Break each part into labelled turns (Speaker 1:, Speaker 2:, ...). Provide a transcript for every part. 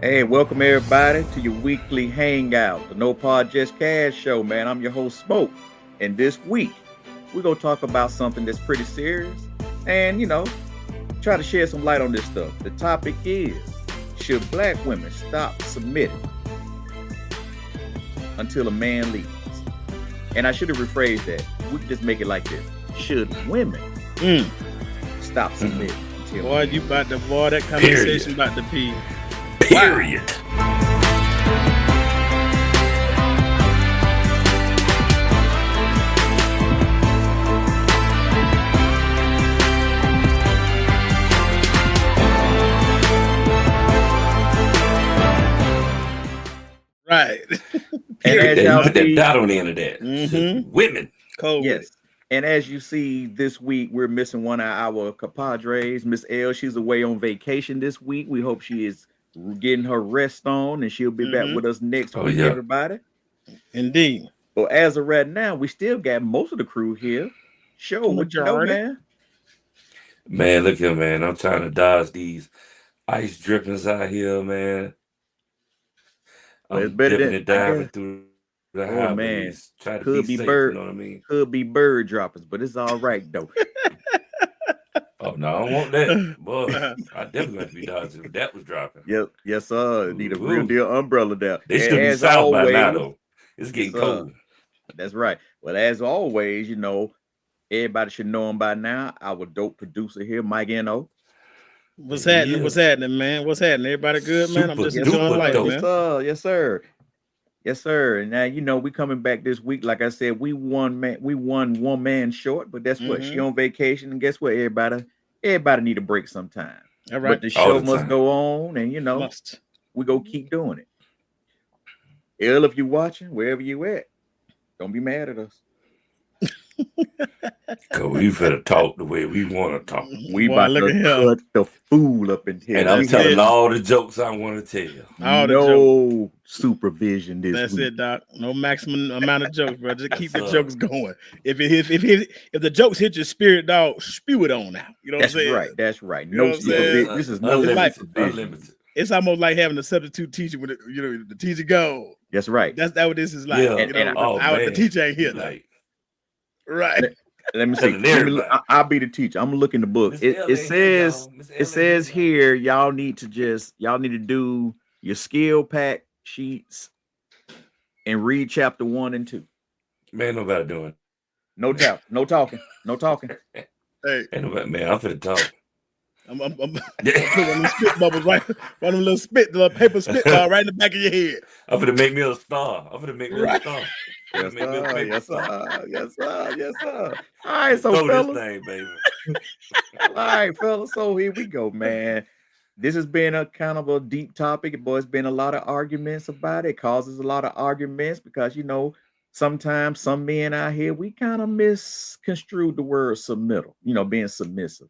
Speaker 1: Hey, welcome everybody to your weekly hangout, the No Pod Just Cash show, man. I'm your host, Smoke. And this week, we're going to talk about something that's pretty serious and, try to shed some light on this stuff. The topic is, should black women stop submitting until a man leaves? And I should have rephrased that. We could just make it like this. Should women stop submitting until
Speaker 2: Boy, you about to, boy, that conversation about to be.
Speaker 3: Period.
Speaker 2: Right.
Speaker 1: And as
Speaker 3: You
Speaker 1: y'all
Speaker 3: put that
Speaker 1: see,
Speaker 3: dot on the end of that.
Speaker 2: Mhm.
Speaker 3: Women.
Speaker 2: Cold.
Speaker 1: yes. And as you see this week, we're missing one of our compadres, Miss L. She's away on vacation this week. We hope she is getting her rest on and she'll be back with us next
Speaker 3: Oh,
Speaker 1: week,
Speaker 3: yeah.
Speaker 1: everybody.
Speaker 2: Indeed.
Speaker 1: But as of right now, we still got most of the crew here. Show what you know,
Speaker 2: Majority.
Speaker 1: man.
Speaker 3: Man, look here, man. I'm trying to dodge these ice drippings out here, man.
Speaker 1: Well, it's
Speaker 3: I'm
Speaker 1: better
Speaker 3: dipping
Speaker 1: than
Speaker 3: and
Speaker 1: I
Speaker 3: diving
Speaker 1: guess.
Speaker 3: through the
Speaker 1: Oh man,
Speaker 3: highways. Try to be
Speaker 1: could be
Speaker 3: safe,
Speaker 1: bird,
Speaker 3: you know what I mean?
Speaker 1: could be bird droppers, but it's all right though.
Speaker 3: Oh, no, I don't want that. Boy, I definitely have to be dodging if that was dropping.
Speaker 1: Yep, yes, sir. Need a real
Speaker 3: Ooh.
Speaker 1: deal umbrella there.
Speaker 3: They
Speaker 1: And
Speaker 3: should be
Speaker 1: as
Speaker 3: south by now,
Speaker 1: always,
Speaker 3: though. It's
Speaker 1: yes,
Speaker 3: getting
Speaker 1: sir.
Speaker 3: cold.
Speaker 1: That's right. Well, as always, everybody should know him by now. Our dope producer here, Mike N.O.
Speaker 2: What's
Speaker 3: There he
Speaker 2: happening? What's
Speaker 3: is.
Speaker 2: happening, man? What's happening? Everybody good, man? I'm
Speaker 3: Super
Speaker 2: just
Speaker 1: Yes,
Speaker 2: enjoying
Speaker 1: sir.
Speaker 3: duper
Speaker 2: life,
Speaker 3: dope.
Speaker 1: Yes,
Speaker 2: man.
Speaker 1: sir. Yes, sir. Yes, sir. And now we coming back this week. Like I said, we won one man short, but that's what she
Speaker 2: Mhm.
Speaker 1: on vacation, and guess what? Everybody need a break sometime.
Speaker 2: All
Speaker 1: But
Speaker 2: right.
Speaker 1: the
Speaker 3: All
Speaker 1: show
Speaker 3: the
Speaker 1: must
Speaker 3: time.
Speaker 1: go on, and
Speaker 2: Must.
Speaker 1: we go keep doing it. Elle, if you watching, wherever you at, don't be mad at us.
Speaker 3: Because we finna talk the way we want to talk.
Speaker 1: We
Speaker 2: Boy,
Speaker 1: about
Speaker 2: look
Speaker 1: to
Speaker 2: at here.
Speaker 1: cut the fool up in here.
Speaker 3: And I'm
Speaker 1: We
Speaker 2: That's
Speaker 1: have
Speaker 3: telling
Speaker 2: it.
Speaker 3: all the jokes I want to tell.
Speaker 2: All the jokes.
Speaker 1: no supervision this
Speaker 2: That's
Speaker 1: week.
Speaker 2: it, Doc. No maximum amount of jokes, bro. Just
Speaker 3: Yes,
Speaker 2: keep the
Speaker 3: sir.
Speaker 2: jokes going. If the jokes hit your spirit, dog, spew it on out. You know what I'm
Speaker 1: That's
Speaker 2: saying?
Speaker 1: right. That's right.
Speaker 2: You know
Speaker 1: No
Speaker 2: what I'm saying?
Speaker 1: supervision. This is no
Speaker 2: It's like
Speaker 3: Unlimited.
Speaker 1: supervision.
Speaker 3: Unlimited.
Speaker 2: it's almost like having a substitute teacher with the teacher go.
Speaker 1: That's right.
Speaker 2: That's what this is like.
Speaker 3: Yeah.
Speaker 1: And and
Speaker 3: Oh,
Speaker 2: The
Speaker 3: man.
Speaker 2: teacher ain't
Speaker 3: You
Speaker 2: here now.
Speaker 3: like
Speaker 2: Right.
Speaker 1: let me see.
Speaker 3: telling everybody.
Speaker 1: I'll be the teacher. I'm gonna look in the book.
Speaker 3: Miss
Speaker 1: It
Speaker 3: L
Speaker 1: it
Speaker 3: ain't here,
Speaker 1: says
Speaker 3: y'all. Miss
Speaker 1: it
Speaker 3: L ain't here,
Speaker 1: says
Speaker 3: y'all.
Speaker 1: here y'all need to do your skill pack sheets and read chapter 1 and 2.
Speaker 3: Man, nobody doing.
Speaker 1: No talk. No talking. No talking.
Speaker 2: Hey,
Speaker 3: Ain't nobody, man, I'm finna talk.
Speaker 2: I'm putting one of them spit bubbles right, one of them little paper spitball right in the back of your head.
Speaker 3: I'm finna make me a star. I'm finna make me a
Speaker 2: Right.
Speaker 3: star. I'm
Speaker 1: Yes,
Speaker 3: finna make me a
Speaker 1: sir.
Speaker 3: paper
Speaker 1: Yes,
Speaker 3: star.
Speaker 1: sir. Yes, sir. Yes, sir. All right, so
Speaker 3: Throw this
Speaker 1: fellas.
Speaker 3: thing, baby.
Speaker 1: All right, fellas. So here we go, man. This has been a kind of a deep topic. Boy, it's been a lot of arguments about it. Causes a lot of arguments because sometimes some men out here we kind of misconstrued the word submittal, being submissive.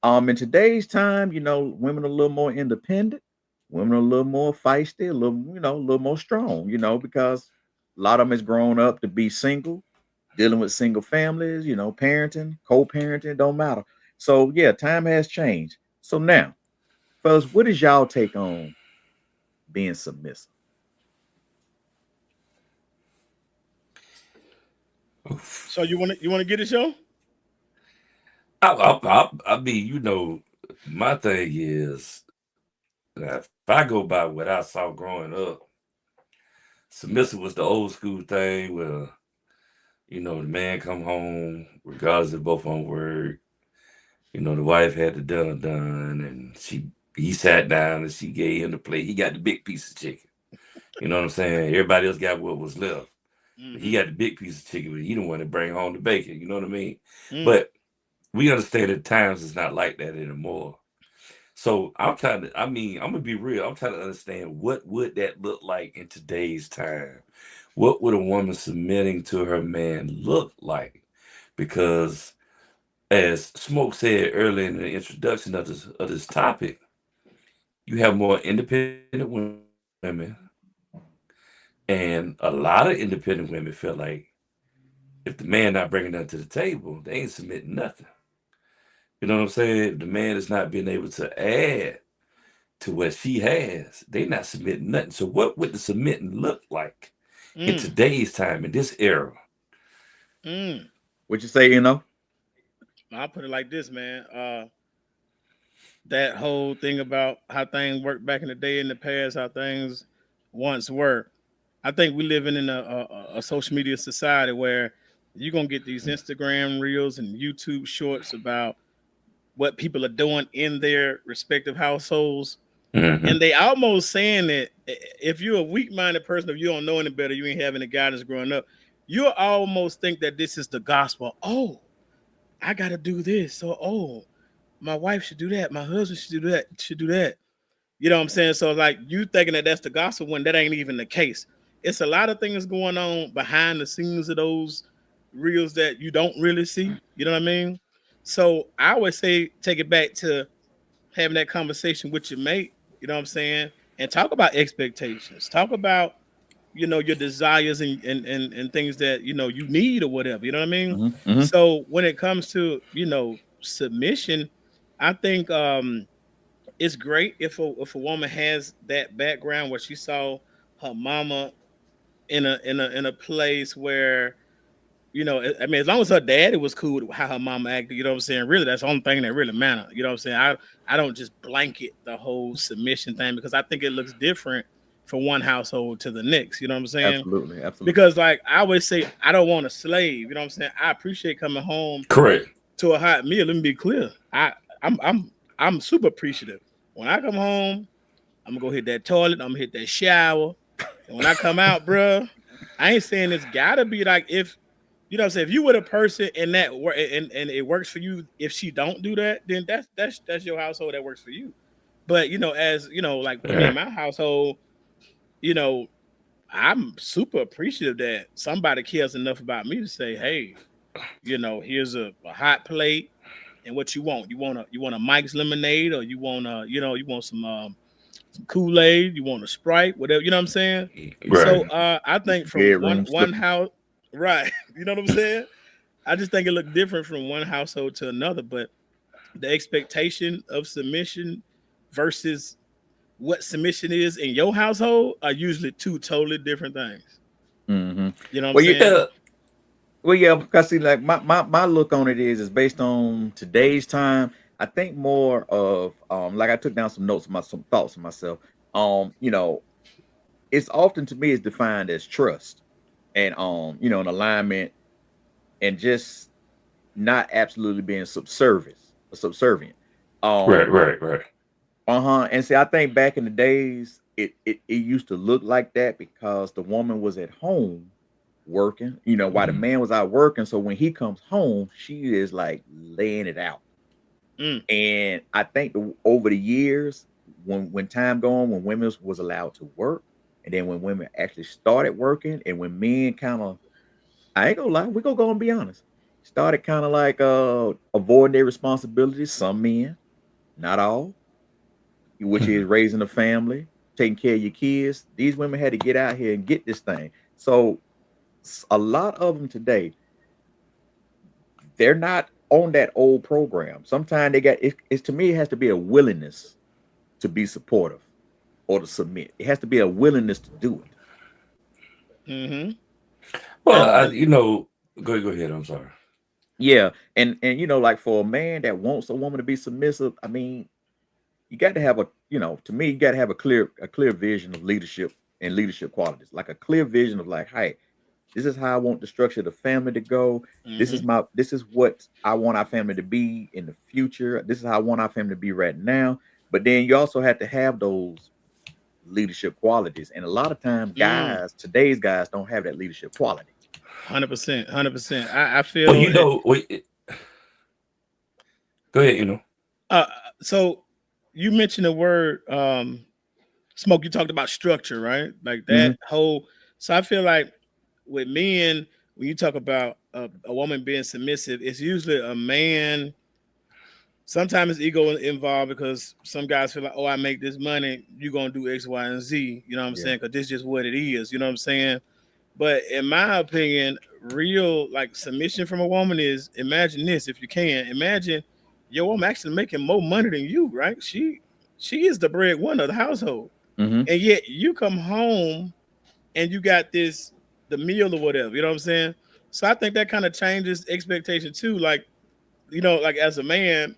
Speaker 1: In today's time, women are a little more independent, women are a little more feisty, a little more strong, because a lot of them has grown up to be single, dealing with single families, parenting, co-parenting, don't matter. So yeah, time has changed. So now, fellas, what is y'all take on being submissive?
Speaker 2: So you want to get a show?
Speaker 3: I mean, my thing is, if I go by what I saw growing up, submissive was the old school thing where, the man come home, regardless if both on work, the wife had the dinner done and he sat down and she gave him the plate. He got the big piece of chicken. You know what I'm saying? Everybody else got what was left. He got the big piece of chicken, but he didn't want to bring home the bacon. You know what I mean? But we understand that times is not like that anymore. So I'm gonna be real. I'm trying to understand what would that look like in today's time. What would a woman submitting to her man look like? Because as Smoke said earlier in the introduction of this topic, you have more independent women, and a lot of independent women feel like if the man not bringing nothing to the table, they ain't submitting nothing. You know what I'm saying? If the man is not being able to add to what she has, they not submitting nothing. So what would the submitting look like in today's time, in this era?
Speaker 1: What you say,
Speaker 2: I'll put it like this, man. That whole thing about how things worked back in the day, in the past, how things once were. I think we living in a social media society where you're gonna get these Instagram reels and YouTube shorts about what people are doing in their respective households. And they almost saying that if you're a weak-minded person, if you don't know any better, you ain't having any guidance growing up, you almost think that this is the gospel. Oh, I gotta do this. So, oh, my wife should do that. My husband should do that. Should do that. You know what I'm saying? So, like, you thinking that that's the gospel when that ain't even the case. It's a lot of things going on behind the scenes of those reels that you don't really see. You know what I mean? So, I would say take it back to having that conversation with your mate. You know what I'm saying? And talk about expectations. Talk about your desires and things that you need or whatever. You know what I mean? So when it comes to submission, I think it's great if a woman has that background where she saw her mama in a place where I mean, as long as her daddy was cool with how her mama acted, you know what I'm saying? Really, that's the only thing that really matters. You know what I'm saying? I don't just blanket the whole submission thing because I think it looks different from one household to the next. You know what I'm saying?
Speaker 1: Absolutely.
Speaker 2: Because like I always say, I don't want a slave. You know what I'm saying? I appreciate coming home
Speaker 3: Correct.
Speaker 2: to a hot meal. Let me be clear. I'm super appreciative. When I come home, I'm gonna go hit that toilet. I'm gonna hit that shower. And when I come out, bro, I ain't saying it's gotta be like if you know what I'm saying. If you with a person and that and it works for you, if she don't do that, then that's your household that works for you. But as like me and my household, you know, I'm super appreciative that somebody cares enough about me to say, hey, here's a hot plate and what you want. You want a Mike's lemonade or you want you want some Kool-Aid, you want a Sprite, whatever, you know what I'm saying?
Speaker 3: Right.
Speaker 2: So I think from
Speaker 1: Bedroom
Speaker 2: one house, right. You know what I'm saying? I just think it looked different from one household to another, but the expectation of submission versus what submission is in your household are usually two totally different things.
Speaker 1: Mm-hmm.
Speaker 2: You know what I'm
Speaker 1: Well,
Speaker 2: saying?
Speaker 3: Yeah.
Speaker 1: Well, yeah, because see, like my look on it is based on today's time. I think more of like I took down some notes, some thoughts of myself. You know, it's often to me is defined as trust and an alignment and just not absolutely being subservient.
Speaker 3: Right.
Speaker 1: Um,
Speaker 3: Right. Right.
Speaker 1: and see, I think back in the days, it used to look like that because the woman was at home working, while the man was out working. So when he comes home, she is like laying it out.
Speaker 2: Mm.
Speaker 1: And I think over the years, when time going, when women was allowed to work, and then when women actually started working, and when men kind of, I ain't gonna lie, we gonna go and be honest, started kind of like avoiding their responsibilities. Some men, not all, which is raising a family, taking care of your kids. These women had to get out here and get this thing. So a lot of them today, they're not on that old program. Sometimes they got it's to me, it has to be a willingness to be supportive or to submit. It has to be a willingness to do it.
Speaker 2: Mm-hmm.
Speaker 3: Well,
Speaker 1: Um,
Speaker 3: go ahead. I'm sorry.
Speaker 1: yeah, and like for a man that wants a woman to be submissive, I mean, you got to have to me, you got to have a clear vision of leadership and leadership qualities, like a clear vision of like, hey, this is how I want the structure of the family to go.
Speaker 2: Mm-hmm.
Speaker 1: This is what I want our family to be in the future. This is how I want our family to be right now. But then you also have to have those leadership qualities. And a lot of times today's guys don't have that leadership quality.
Speaker 2: 100%, 100%. I
Speaker 3: Well,
Speaker 2: feel
Speaker 3: wait, go ahead.
Speaker 2: uh so you mentioned the word smoke. You talked about structure, right? Like
Speaker 1: Mhm.
Speaker 2: that whole. So I feel like with men, when you talk about a woman being submissive, it's usually a man. Sometimes ego involved because some guys feel like, oh, I make this money, you're gonna do X, Y, and Z. You know what I'm
Speaker 1: Yeah.
Speaker 2: saying? Because this is just what it is. You know what I'm saying? But in my opinion, real like submission from a woman is imagine this if you can imagine your woman actually making more money than you, right? she is the breadwinner of the household,
Speaker 1: Mm-hmm.
Speaker 2: and yet you come home and you got the meal or whatever. You know what I'm saying? So I think that kind of changes expectation too. Like, like as a man,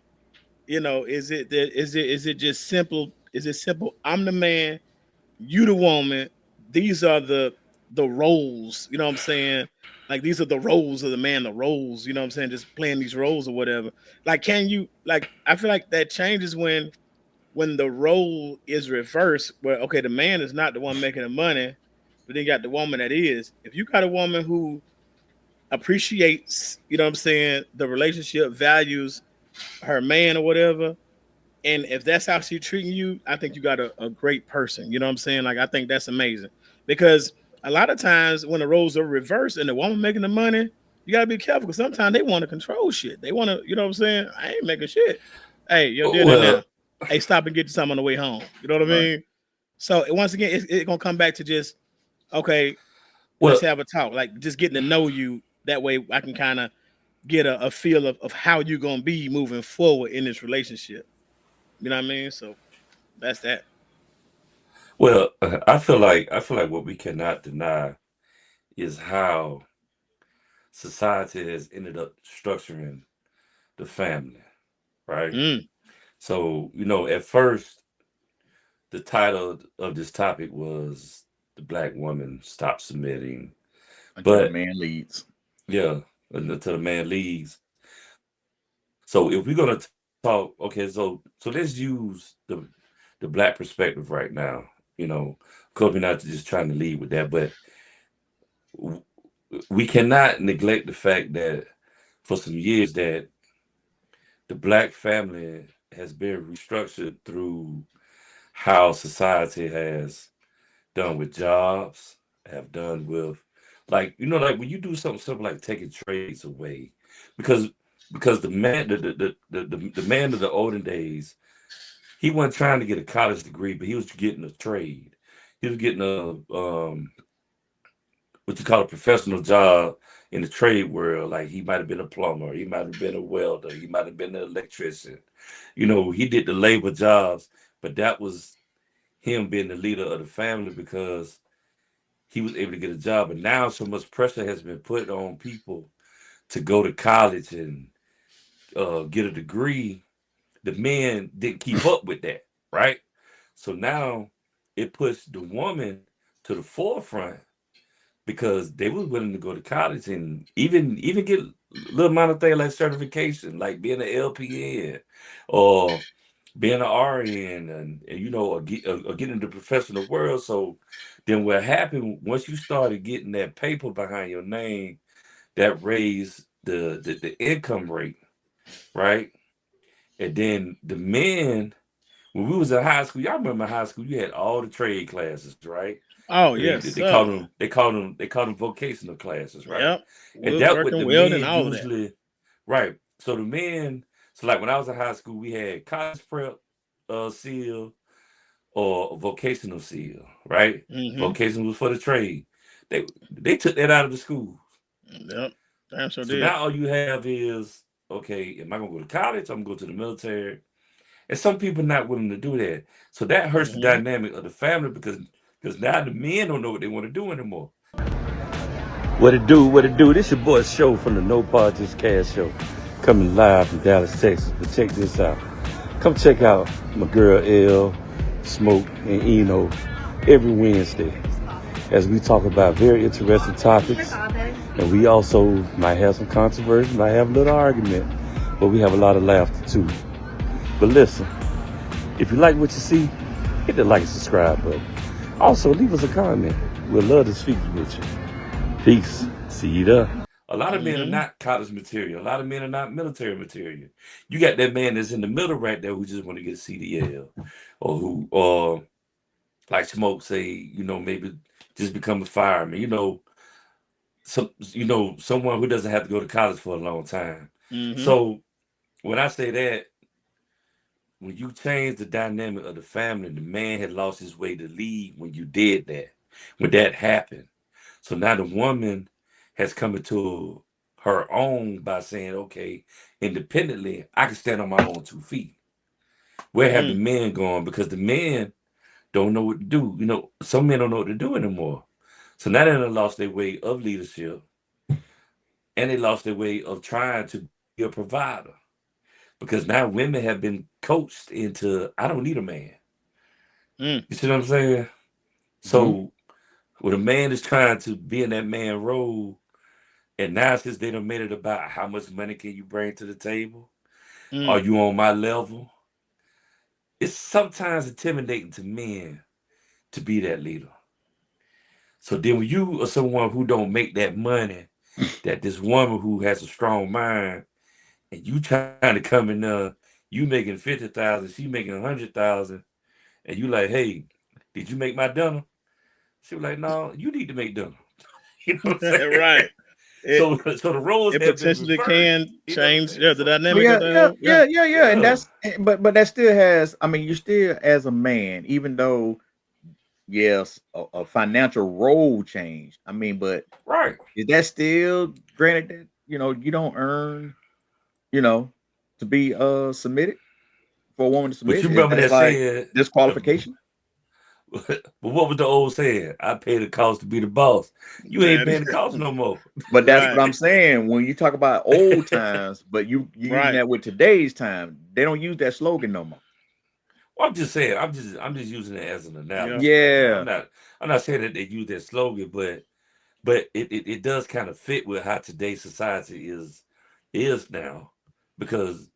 Speaker 2: is it just simple? Is it simple? I'm the man, you the woman. These are the roles. You know what I'm saying? Like these are the roles of the man, the roles. You know what I'm saying? Just playing these roles or whatever. Like, can you like? I feel like that changes when the role is reversed, where okay, the man is not the one making the money, but then you got the woman that is. If you got a woman who appreciates, you know what I'm saying, the relationship, values her man or whatever, and if that's how she's treating you, I think you got a great person. You know what I'm saying? Like I think that's amazing. Because a lot of times when the roles are reversed and the woman making the money, you gotta be careful because sometimes they want to control shit. They want to, you know what I'm saying? I ain't making shit. Hey, your dinner
Speaker 3: Well,
Speaker 2: now. Hey, stop and get you something on the way home. You know what I
Speaker 1: Right.
Speaker 2: mean? So once again, it's gonna come back to just okay, let's
Speaker 3: well,
Speaker 2: have a talk. Like just getting to know you. That way I can kind of get a feel of how you're gonna be moving forward in this relationship. You know what I mean? So that's that.
Speaker 3: I feel like what we cannot deny is how society has ended up structuring the family, right?
Speaker 2: Mm,
Speaker 3: So, at first, the title of this topic was "The Black Woman Stop Submitting,"
Speaker 1: Until the
Speaker 3: but
Speaker 1: man leads.
Speaker 3: yeah, until the man leaves. So, if we're gonna talk, okay, so let's use the black perspective right now. Of course, we're not just trying to lead with that, but w- we cannot neglect the fact that for some years that the black family has been restructured through how society has done with jobs, have done with like when you do something simple like taking trades away, because the man the man of the olden days, he wasn't trying to get a college degree, but he was getting a trade. He was getting what you call a professional job in the trade world. Like he might have been a plumber, he might have been a welder, he might have been an electrician. He did the labor jobs, but that was him being the leader of the family because he was able to get a job. But now so much pressure has been put on people to go to college and get a degree. The men didn't keep up with that, right? So now it puts the woman to the forefront because they was willing to go to college and even get little amount of thing like certification, like being an LPN or being an RN, or getting into the professional world. So then what happened once you started getting that paper behind your name, that raised the income rate, right? And then the men, when we was in high school, y'all remember high school, you had all the trade classes, right?
Speaker 2: oh
Speaker 3: They,
Speaker 2: yes,
Speaker 3: they they called
Speaker 2: sir.
Speaker 3: them they called them they called them vocational classes, right?
Speaker 2: Yep.
Speaker 3: And that what
Speaker 2: Woodworking,
Speaker 3: the
Speaker 2: welding,
Speaker 3: men
Speaker 2: all of that.
Speaker 3: usually, right? So the men, so like when I was in high school, we had college prep seal or vocational seal, right?
Speaker 2: Mm-hmm.
Speaker 3: Vocational was for the trade. They took that out of the school.
Speaker 2: Yep. Damn sure
Speaker 3: So
Speaker 2: did.
Speaker 3: now all you have is, okay, am I gonna go to college? I'm gonna go to the military. And some people not willing to do that. So that hurts the
Speaker 2: Mm-hmm.
Speaker 3: dynamic of the family because now the men don't know what they want to do anymore.
Speaker 4: What it do, what it do. This your boy Show from the No Politics Cast Show. Coming live from Dallas, Texas. But check this out. Come check out my girl L, Smoke, and Eno every Wednesday as we talk about very interesting topics. And we also might have some controversy, might have a little argument, but we have a lot of laughter too. But listen, if you like what you see, hit the like and subscribe button. Also, leave us a comment. We'd love to speak with you. Peace. See you there.
Speaker 3: A lot of men are
Speaker 2: Mm-hmm.
Speaker 3: not college material. A lot of men are not military material. You got that man that's in the middle right there who just want to get a CDL, or like Smoke say, maybe just become a fireman. Someone who doesn't have to go to college for a long time.
Speaker 2: Mm-hmm.
Speaker 3: So when I say that, when you change the dynamic of the family, the man had lost his way to lead when you did that, when that happened. So now the woman has come into her own by saying, okay, independently, I can stand on my own 2 feet. Where have the
Speaker 2: Mm.
Speaker 3: men gone? Because the men don't know what to do. You know, some men don't know what to do anymore. So now they done lost their way of leadership, and they lost their way of trying to be a provider. Because now women have been coached into, I don't need a man.
Speaker 2: Mm.
Speaker 3: You see what I'm saying?
Speaker 1: Mhm.
Speaker 3: So when a man is trying to be in that man role, and now since they done made it about how much money can you bring to the table? Are
Speaker 2: Mm.
Speaker 3: you on my level? It's sometimes intimidating to men to be that leader. So then when you are someone who don't make that money, that this woman who has a strong mind, and you trying to come in there, you making 50,000, she making 100,000, and you like, hey, did you make my dinner? She was like, no, you need to make dinner. You know what I'm saying?
Speaker 2: Right. It
Speaker 3: So the roles
Speaker 2: it
Speaker 3: have been
Speaker 2: potentially
Speaker 3: reversed.
Speaker 2: can
Speaker 3: You know what I'm
Speaker 2: change
Speaker 3: saying?
Speaker 2: the
Speaker 3: So
Speaker 1: Well,
Speaker 2: dynamic of
Speaker 1: yeah,
Speaker 2: the
Speaker 1: yeah,
Speaker 2: whole.
Speaker 1: yeah,
Speaker 2: Yeah.
Speaker 1: yeah, yeah, and
Speaker 3: yeah,
Speaker 1: but that still has. I mean, you still as a man, even though yes, a financial role change. I mean, but
Speaker 3: right.
Speaker 1: is that still granted that you don't earn you know to be submitted for a woman to
Speaker 3: But
Speaker 1: submit?
Speaker 3: you
Speaker 1: Is
Speaker 3: remember
Speaker 1: that's
Speaker 3: that
Speaker 1: like
Speaker 3: saying,
Speaker 1: disqualification?
Speaker 3: but what was the old saying? I pay the cost to be the boss. You ain't
Speaker 2: That
Speaker 3: paying the cost no more.
Speaker 1: But that's what
Speaker 2: right.
Speaker 1: I'm saying. When you talk about old times, but you using
Speaker 2: Right.
Speaker 1: that with today's time, they don't use that slogan no more.
Speaker 3: Well, I'm just saying, I'm just using it as an
Speaker 2: Yeah.
Speaker 3: analogy right now.
Speaker 1: Yeah.
Speaker 3: I'm not saying that they use that slogan, but it does kind of fit with how today's society is now, because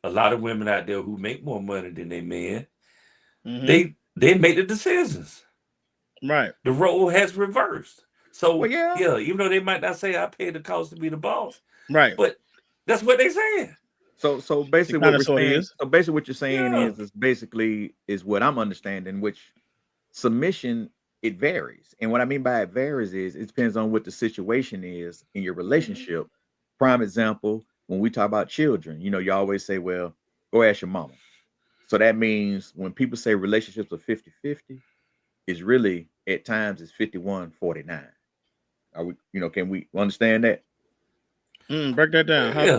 Speaker 3: a lot of women out there who make more money than they men,
Speaker 2: Mm-hmm.
Speaker 3: they make the decisions.
Speaker 2: Right.
Speaker 3: The role has reversed.
Speaker 1: Well,
Speaker 3: So
Speaker 1: yeah.
Speaker 3: yeah, even though they might not say I paid the cost to be the boss,
Speaker 2: Right.
Speaker 3: but that's what they saying.
Speaker 1: So basically
Speaker 2: It
Speaker 1: what
Speaker 2: kind of
Speaker 1: we're
Speaker 2: sort of
Speaker 1: saying,
Speaker 2: is.
Speaker 1: so basically what you're saying
Speaker 3: Yeah.
Speaker 1: is basically is what I'm understanding, which submission it varies. And what I mean by it varies is it depends on what the situation is in your relationship. Prime example, when we talk about children, you always say, well, go ask your mama. So that means when people say relationships are 50-50, it's really at times it's 51-49. Are we, can we understand that?
Speaker 2: Break that down. How
Speaker 3: Yeah.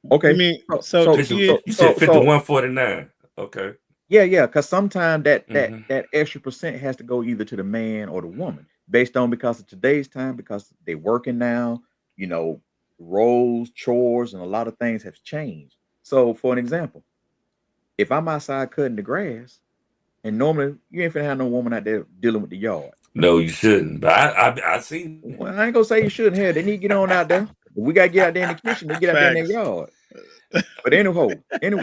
Speaker 2: you
Speaker 1: Okay.
Speaker 2: mean?
Speaker 1: So
Speaker 2: So the
Speaker 3: 50,
Speaker 2: kid.
Speaker 3: you said
Speaker 1: so
Speaker 3: 51-49. Okay.
Speaker 1: yeah, because sometimes that that
Speaker 3: Hmm.
Speaker 1: that extra percent has to go either to the man or the woman, based on because of today's time, because they working now, you know, roles, chores, and a lot of things have changed. So, for an example, if I'm outside cutting the grass, and normally you ain't finna have no woman out there dealing with the yard.
Speaker 3: No, you shouldn't. But I seen it.
Speaker 1: Well, I ain't gonna say you shouldn't have. They need to get on out there. But we gotta get out there in the kitchen. They get out there in their
Speaker 2: Facts.
Speaker 1: yard. But anyway,
Speaker 3: Hey,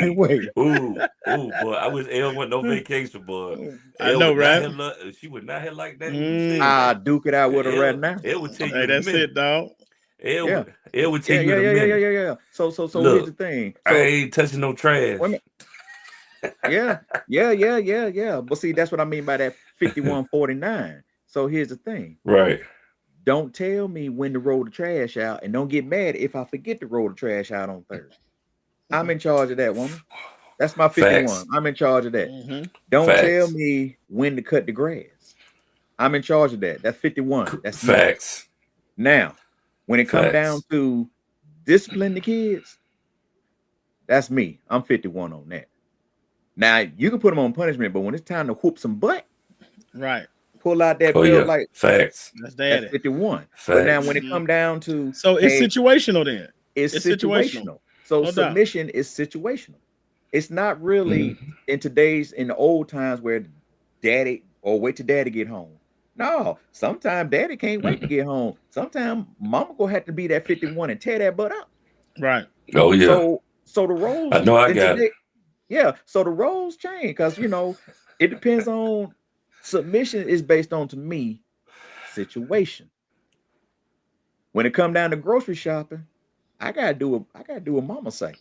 Speaker 1: anyway.
Speaker 3: boy. I wish Elle went no vacation, boy.
Speaker 2: I
Speaker 3: Elle
Speaker 2: know,
Speaker 3: would not
Speaker 2: right?
Speaker 3: have she would not have liked that when you said
Speaker 2: Mm.
Speaker 1: I
Speaker 3: that.
Speaker 1: duke it out with her right
Speaker 3: Elle,
Speaker 1: now.
Speaker 3: Elle would take you
Speaker 2: Hey,
Speaker 3: in a
Speaker 2: that's it,
Speaker 3: minute.
Speaker 2: dog.
Speaker 1: Yeah.
Speaker 3: Elle would
Speaker 1: Yeah,
Speaker 3: take you
Speaker 1: yeah,
Speaker 3: in a
Speaker 1: yeah, yeah, yeah,
Speaker 3: minute.
Speaker 1: yeah, yeah. So here's the
Speaker 3: Look,
Speaker 1: thing.
Speaker 3: I
Speaker 1: So
Speaker 3: ain't touching no trash.
Speaker 1: women, yeah, yeah. But see, that's what I mean by that 51-49. So here's the thing.
Speaker 3: Right.
Speaker 1: Don't tell me when to roll the trash out, and don't get mad if I forget to roll the trash out on Thursday. I'm in charge of that, woman. That's my 51.
Speaker 3: Facts.
Speaker 1: I'm in charge of that.
Speaker 2: Mm-hmm.
Speaker 1: Don't tell
Speaker 3: Facts.
Speaker 1: me when to cut the grass. I'm in charge of that. That's 51. That's me.
Speaker 3: Facts.
Speaker 1: Now, when it come down
Speaker 3: Facts.
Speaker 1: to discipline the kids, that's me. I'm 51 on that. Now you can put them on punishment, but when it's time to whoop some butt,
Speaker 2: Right.
Speaker 1: pull out that
Speaker 3: Oh
Speaker 1: belt
Speaker 3: yeah.
Speaker 1: like
Speaker 3: Facts.
Speaker 2: That's
Speaker 1: that's
Speaker 2: daddy.
Speaker 1: 51. But now when
Speaker 3: Facts.
Speaker 1: it
Speaker 2: Mm-hmm.
Speaker 1: come down to
Speaker 2: So it's
Speaker 1: hey,
Speaker 2: situational then.
Speaker 1: it's
Speaker 2: It's situational.
Speaker 1: situational. So
Speaker 2: No doubt.
Speaker 1: submission is situational. It's not really
Speaker 3: Mhm.
Speaker 1: in the old times where daddy or wait till daddy get home. No, sometimes daddy can't wait to
Speaker 3: Mhm.
Speaker 1: get home. Sometimes mama gonna have to be that 51 and tear that butt up.
Speaker 2: Right.
Speaker 3: Oh yeah.
Speaker 1: So the
Speaker 3: I
Speaker 1: roles
Speaker 3: know I
Speaker 1: in
Speaker 3: got it.
Speaker 1: today, yeah. So the roles change because it depends on submission is based on to me situation. When it come down to grocery shopping, I gotta do what mama say.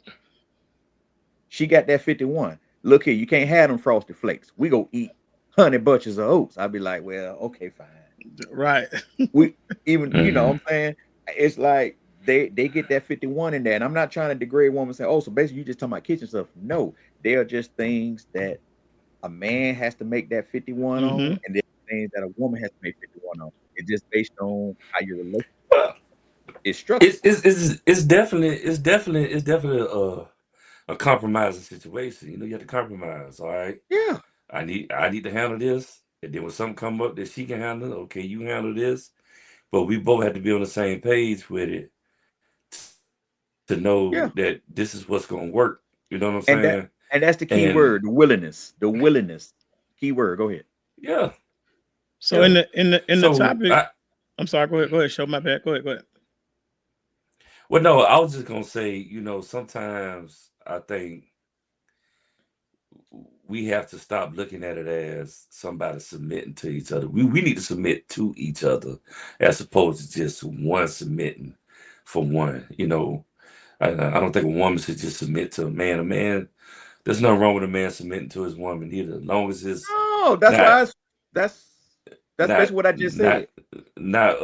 Speaker 1: She got that 51. Look here, you can't have them frosted flakes. We go eat honey bunches of oats. I'll be like, well, okay, fine.
Speaker 2: Right.
Speaker 1: We even, what I'm
Speaker 3: Mhm.
Speaker 1: saying? It's like they get that 51 in there. And I'm not trying to degrade women and say, oh, so basically you just talking about kitchen stuff. No, they are just things that a man has to make that 51 on,
Speaker 2: Mm-hmm.
Speaker 1: and then things that a woman has to make 51 on. It's just based on how your relationship
Speaker 3: Well,
Speaker 1: is structured.
Speaker 3: it's definitely a compromising situation. You have to compromise. All right.
Speaker 1: Yeah.
Speaker 3: I need to handle this. And then when something come up that she can handle, okay, you handle this. But we both have to be on the same page with it to know
Speaker 1: Yeah.
Speaker 3: that this is what's gonna work. You know what I'm
Speaker 1: And
Speaker 3: saying?
Speaker 1: that's the key
Speaker 3: And
Speaker 1: word, the willingness. The willingness. Key word. Go ahead.
Speaker 3: yeah,
Speaker 2: So
Speaker 3: yeah.
Speaker 2: in the
Speaker 3: So
Speaker 2: topic, I'm sorry. Go ahead. Show my bad. Go ahead.
Speaker 3: well, no, I was just gonna say, sometimes I think we have to stop looking at it as somebody submitting to each other. We need to submit to each other as opposed to just one submitting for one. I don't think a woman should just submit to a man. A man, there's nothing wrong with a man submitting to his woman either, as long as it's
Speaker 1: Oh, that's
Speaker 3: not
Speaker 1: why that's
Speaker 3: not
Speaker 1: basically what I just
Speaker 3: not
Speaker 1: said.
Speaker 3: not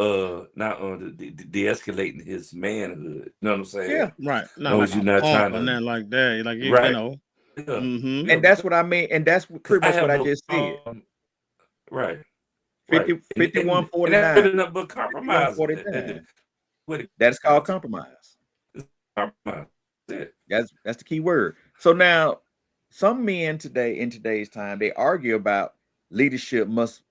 Speaker 3: de-escalating his manhood. You know what I'm saying?
Speaker 1: Yeah.
Speaker 2: Right.
Speaker 3: As
Speaker 2: Not
Speaker 3: long
Speaker 2: like
Speaker 3: as you're
Speaker 2: a
Speaker 3: not
Speaker 2: punk
Speaker 3: trying
Speaker 2: or
Speaker 3: to
Speaker 2: nothing like that. Like you
Speaker 3: right.
Speaker 2: know.
Speaker 3: Yeah,
Speaker 2: Mm-hmm.
Speaker 3: yeah,
Speaker 1: And that's what I mean. And that's
Speaker 3: because
Speaker 1: pretty
Speaker 3: I
Speaker 1: much
Speaker 3: have
Speaker 1: what I
Speaker 3: no
Speaker 1: just said.
Speaker 3: right.
Speaker 1: 50,
Speaker 3: And that
Speaker 1: 51-49.
Speaker 3: ended up but compromising.
Speaker 1: 51-49.
Speaker 3: What it
Speaker 1: That's called
Speaker 3: comes to
Speaker 1: compromise.
Speaker 3: compromise. That's it.
Speaker 1: That's the key word. So now some men today in today's time, they argue about leadership must,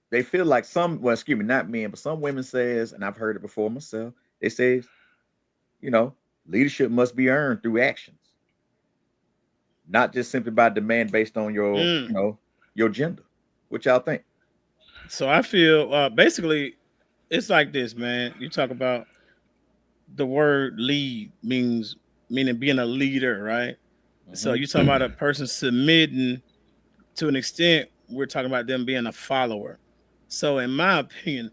Speaker 1: they feel like excuse me, not men, but some women says, and I've heard it before myself, they say, leadership must be earned through actions, not just simply by demand based on your, your gender. What y'all think?
Speaker 2: So I feel basically it's like this, man. You talk about the word lead meaning being a leader, right? So
Speaker 1: Mhm.
Speaker 2: you're talking about a person submitting to an extent, we're talking about them being a follower. So in my opinion,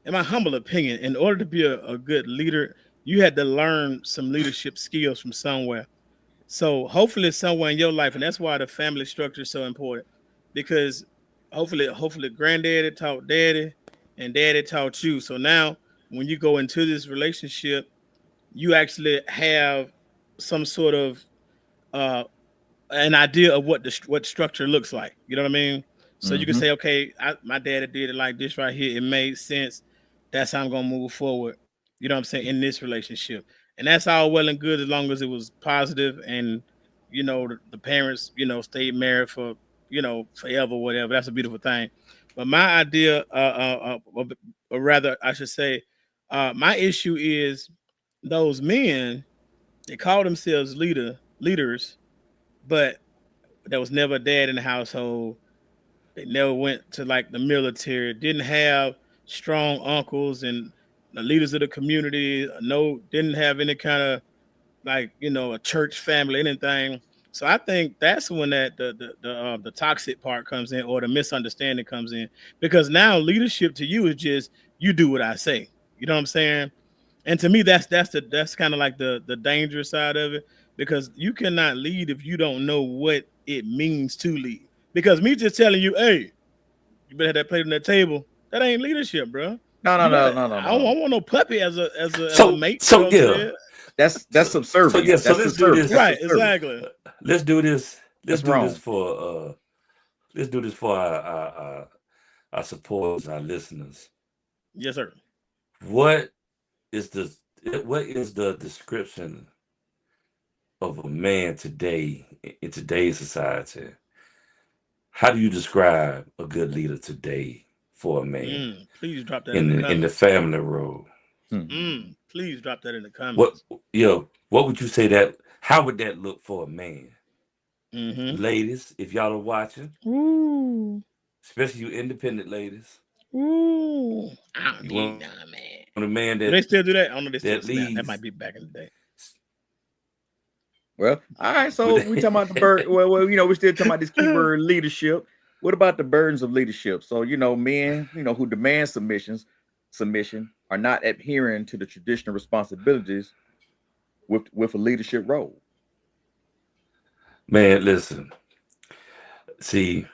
Speaker 2: in my humble opinion, in order to be a good leader, you had to learn some leadership skills from somewhere. So hopefully it's somewhere in your life, and that's why the family structure is so important. Because hopefully granddaddy taught daddy and daddy taught you. So now when you go into this relationship, you actually have some sort of uh an idea of what structure looks like. You know what I mean? So you can
Speaker 1: Mhm.
Speaker 2: say, okay, my daddy did it like this right here. It made sense. That's how I'm gonna move forward. You know what I'm saying in this relationship, and that's all well and good as long as it was positive and the parents stayed married for forever, whatever. That's a beautiful thing. But my idea, or rather, I should say, my issue is those men. They call themselves leaders, but there was never a dad in the household. They never went to like the military. Didn't have strong uncles and the leaders of the community. No, didn't have any kind of like a church family, anything. So I think that's when that the toxic part comes in, or the misunderstanding comes in, because now leadership to you is just you do what I say. You know what I'm saying? And to me, that's kind of like the dangerous side of it, because you cannot lead if you don't know what it means to lead. Because me just telling you, hey, you better have that plate on that table, that ain't leadership, bro.
Speaker 1: No,
Speaker 2: You know, I don't
Speaker 1: no.
Speaker 2: want no puppy as a
Speaker 3: So
Speaker 2: mate. You know what I'm
Speaker 3: yeah.
Speaker 2: saying?
Speaker 1: That's
Speaker 3: So
Speaker 1: subservient.
Speaker 3: so
Speaker 1: That's
Speaker 3: let's do
Speaker 1: subservient. That's
Speaker 2: Right,
Speaker 3: this.
Speaker 1: subservient.
Speaker 2: exactly.
Speaker 3: Let's do this.
Speaker 1: That's wrong.
Speaker 3: Let's do this for our supporters, our listeners.
Speaker 2: Yes, sir.
Speaker 3: What is the description of a man today in today's society? How do you describe a good leader today for a man
Speaker 2: Please drop that in the
Speaker 3: in the
Speaker 2: comments.
Speaker 3: family role?
Speaker 2: Please drop that in the
Speaker 3: What
Speaker 2: comments.
Speaker 3: what would you say that? How would that look for a man?
Speaker 2: Mm-hmm.
Speaker 3: Ladies, if y'all are watching,
Speaker 2: Ooh.
Speaker 3: especially you independent ladies,
Speaker 2: Ooh. I don't
Speaker 3: you
Speaker 2: need
Speaker 3: want
Speaker 2: none, man.
Speaker 3: a man
Speaker 2: Do they still do that? I don't know. They still
Speaker 3: that
Speaker 2: snap. That
Speaker 3: leads
Speaker 2: might be back in the day.
Speaker 1: Well, all right. So
Speaker 3: with
Speaker 1: we talking about the bird. Well, we're still talking about this keyword leadership. What about the burdens of leadership? So men, who demand submission are not adhering to the traditional responsibilities with a leadership role.
Speaker 3: man. Listen, see,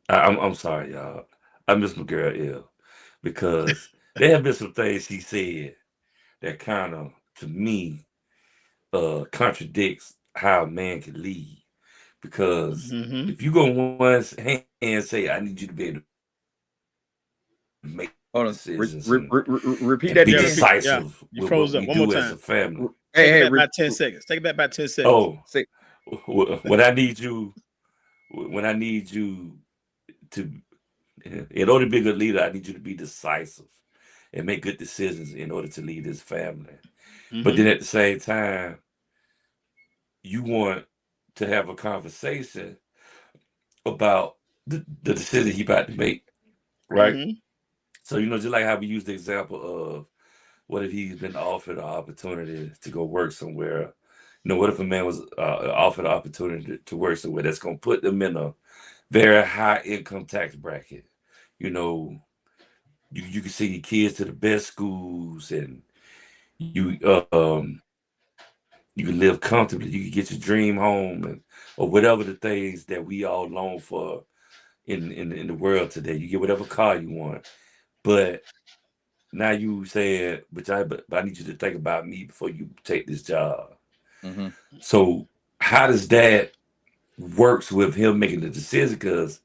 Speaker 3: I'm sorry, y'all. I miss my girl L because there have been some things she said that kind of, to me, contradicts how a man can lead. Because
Speaker 2: Mm-hmm.
Speaker 3: if you go once hand and say, I need you to be able to make
Speaker 1: Hold on.
Speaker 3: decisions
Speaker 1: Repeat
Speaker 3: and
Speaker 1: that
Speaker 3: be
Speaker 2: Yeah,
Speaker 1: again.
Speaker 2: repeat. Yeah,
Speaker 3: decisive
Speaker 2: you
Speaker 3: with what
Speaker 2: froze up.
Speaker 3: we
Speaker 2: One more
Speaker 3: do as
Speaker 2: time.
Speaker 3: a family.
Speaker 2: Take
Speaker 1: Hey,
Speaker 2: it back by 10 seconds. Take it back by 10 seconds.
Speaker 3: Oh,
Speaker 1: say,
Speaker 3: when I need you to, in order to be a good leader, I need you to be decisive and make good decisions in order to lead this family. But then at the same time, you want to have a conversation about the decision he about to make, right? So, just like how we use the example of what if he's been offered an opportunity to go work somewhere? What if a man was offered an opportunity to work somewhere that's going to put them in a very high income tax bracket? You can send your kids to the best schools, and you can live comfortably. You can get your dream home, or whatever the things that we all long for in the world today. You get whatever car you want, but now you said, but I need you to think about me before you take this job. So how does that works with him making the decision? Because